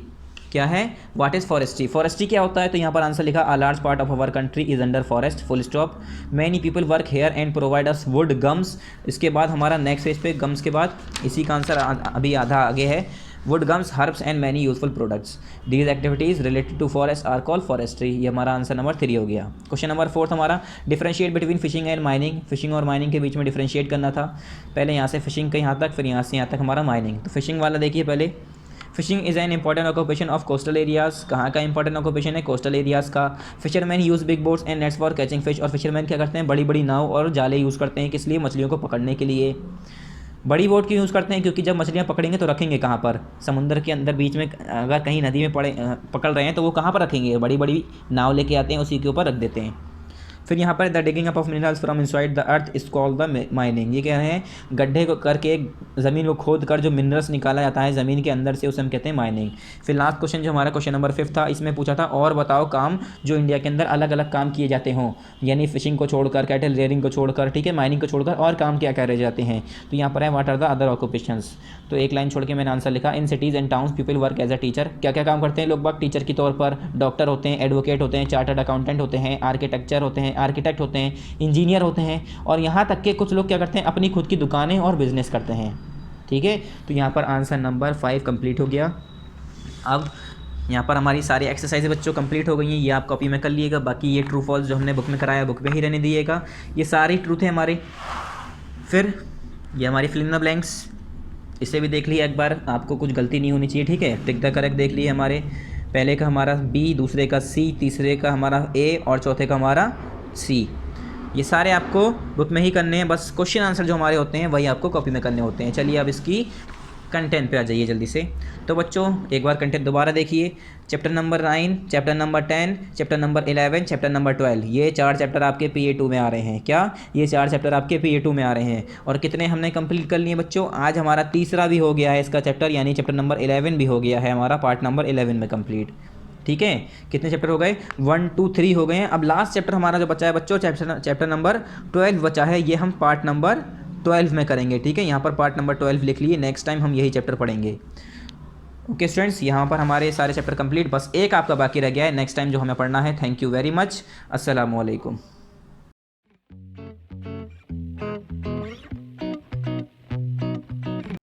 क्या है, व्हाट इज़ फॉरेस्ट्री, फॉरेस्ट्री क्या होता है। तो यहाँ पर आंसर लिखा, a large part of our country is under forest, full stop, many people work here and provide us would gums. इसके बाद हमारा नेक्स्ट पेज पे गम्स के बाद इसी का आंसर अभी आधा आगे है, wood gums herbs and many useful products, these activities related to forest are called forestry. ये हमारा आंसर नंबर 3 हो गया। क्वेश्चन नंबर 4 हमारा, differentiate between fishing and mining, fishing और माइनिंग के बीच में डिफरेंशिएट करना था। पहले यहाँ से फिशिंग का यहाँ तक, फिर यहाँ से यहाँ तक हमारा माइनिंग। तो फिशिंग वाला देखिए पहले, fishing is an important occupation of coastal areas, कहाँ का इंपॉर्टेंट ऑक्यूपेशन है, कोस्टल एरियाज़ का। Fisherman use big boats and nets for catching fish, और फिशरमैन क्या करते हैं, बड़ी बड़ी नाव और जाले यूज़ करते हैं, किस लिए, मछलियों को पकड़ने के लिए। बड़ी बोट क्यों यूज़ करते हैं, क्योंकि जब मछलियाँ पकड़ेंगे तो रखेंगे कहाँ पर, समुद्र के अंदर बीच में, अगर कहीं नदी में पकड़ रहे हैं तो वो कहाँ पर रखेंगे, बड़ी बड़ी नाव लेके आते हैं, उसी के ऊपर रख देते हैं। फिर यहाँ पर the digging up of minerals from inside the earth is called the mining, ये कह रहे हैं गड्ढे को करके ज़मीन को खोद कर जो मिनरल्स निकाला जाता है ज़मीन के अंदर से, उसे हम कहते हैं माइनिंग। फिर लास्ट क्वेश्चन जो हमारा क्वेश्चन नंबर 5 था, इसमें पूछा था और बताओ काम जो इंडिया के अंदर अलग अलग काम किए जाते हों, यानी फिशिंग को छोड़कर, कैटल रेयरिंग को छोड़कर, ठीक है, माइनिंग को छोड़कर और काम क्या क्या रह जाते हैं। तो यहाँ पर है what are the other occupations, तो एक लाइन छोड़ के मैंने आंसर लिखा, in cities and towns people work as a teacher, क्या क्या काम करते हैं लोग बाग टीचर के तौर पर, डॉक्टर होते हैं, एडवोकेट होते हैं, चार्टर्ड अकाउंटेंट होते हैं, आर्किटेक्ट होते हैं, इंजीनियर होते हैं, और यहाँ तक के कुछ लोग क्या करते हैं, अपनी खुद की दुकानें और बिजनेस करते हैं। ठीक है, तो यहाँ पर आंसर नंबर 5 कंप्लीट हो गया। अब यहाँ पर हमारी सारी एक्सरसाइज बच्चों कंप्लीट हो गई हैं, ये आप कॉपी में कर लिएगा। बाकी ये ट्रू फॉल्स जो हमने बुक में कराया बुक में ही रहने दिएगा, ये सारी ट्रूथ है हमारे। फिर ये हमारी फिल इन द ब्लैंक्स, इसे भी देख लिया एक बार, आपको कुछ गलती नहीं होनी चाहिए, ठीक है। टिक द करेक्ट देख लिए हमारे, पहले का हमारा बी, दूसरे का सी, तीसरे का हमारा ए और चौथे का हमारा सी। ये सारे आपको बुक में ही करने हैं, बस क्वेश्चन आंसर जो हमारे होते हैं वही आपको कॉपी में करने होते हैं। चलिए अब इसकी कंटेंट पे आ जाइए जल्दी से। तो बच्चों एक बार कंटेंट दोबारा देखिए, chapter number 9, chapter number 10, chapter number 11, chapter number 12, ये 4 चैप्टर आपके PA2 में आ रहे हैं। क्या ये 4 चैप्टर आपके PA2 में आ रहे हैं? और कितने हमने कंप्लीट कर लिए बच्चों? आज हमारा तीसरा भी हो गया है इसका चैप्टर, यानी चैप्टर नंबर 11 भी हो गया है हमारा, पार्ट नंबर 11 में कंप्लीट। ठीक है, कितने चैप्टर हो गए? 1 2 3 हो गए हैं। अब लास्ट चैप्टर हमारा जो बचा है बच्चों, चैप्टर नंबर 12 बचा है, ये हम पार्ट नंबर 12 में करेंगे। ठीक है, यहाँ पर पार्ट नंबर 12 लिख लिए, नेक्स्ट टाइम हम यही चैप्टर पढ़ेंगे। ओके स्टूडेंट्स, यहाँ पर हमारे सारे चैप्टर कंप्लीट, बस एक आपका बाकी रह गया है नेक्स्ट टाइम जो हमें पढ़ना है। थैंक यू वेरी मच, अस्सलाम वालेकुम।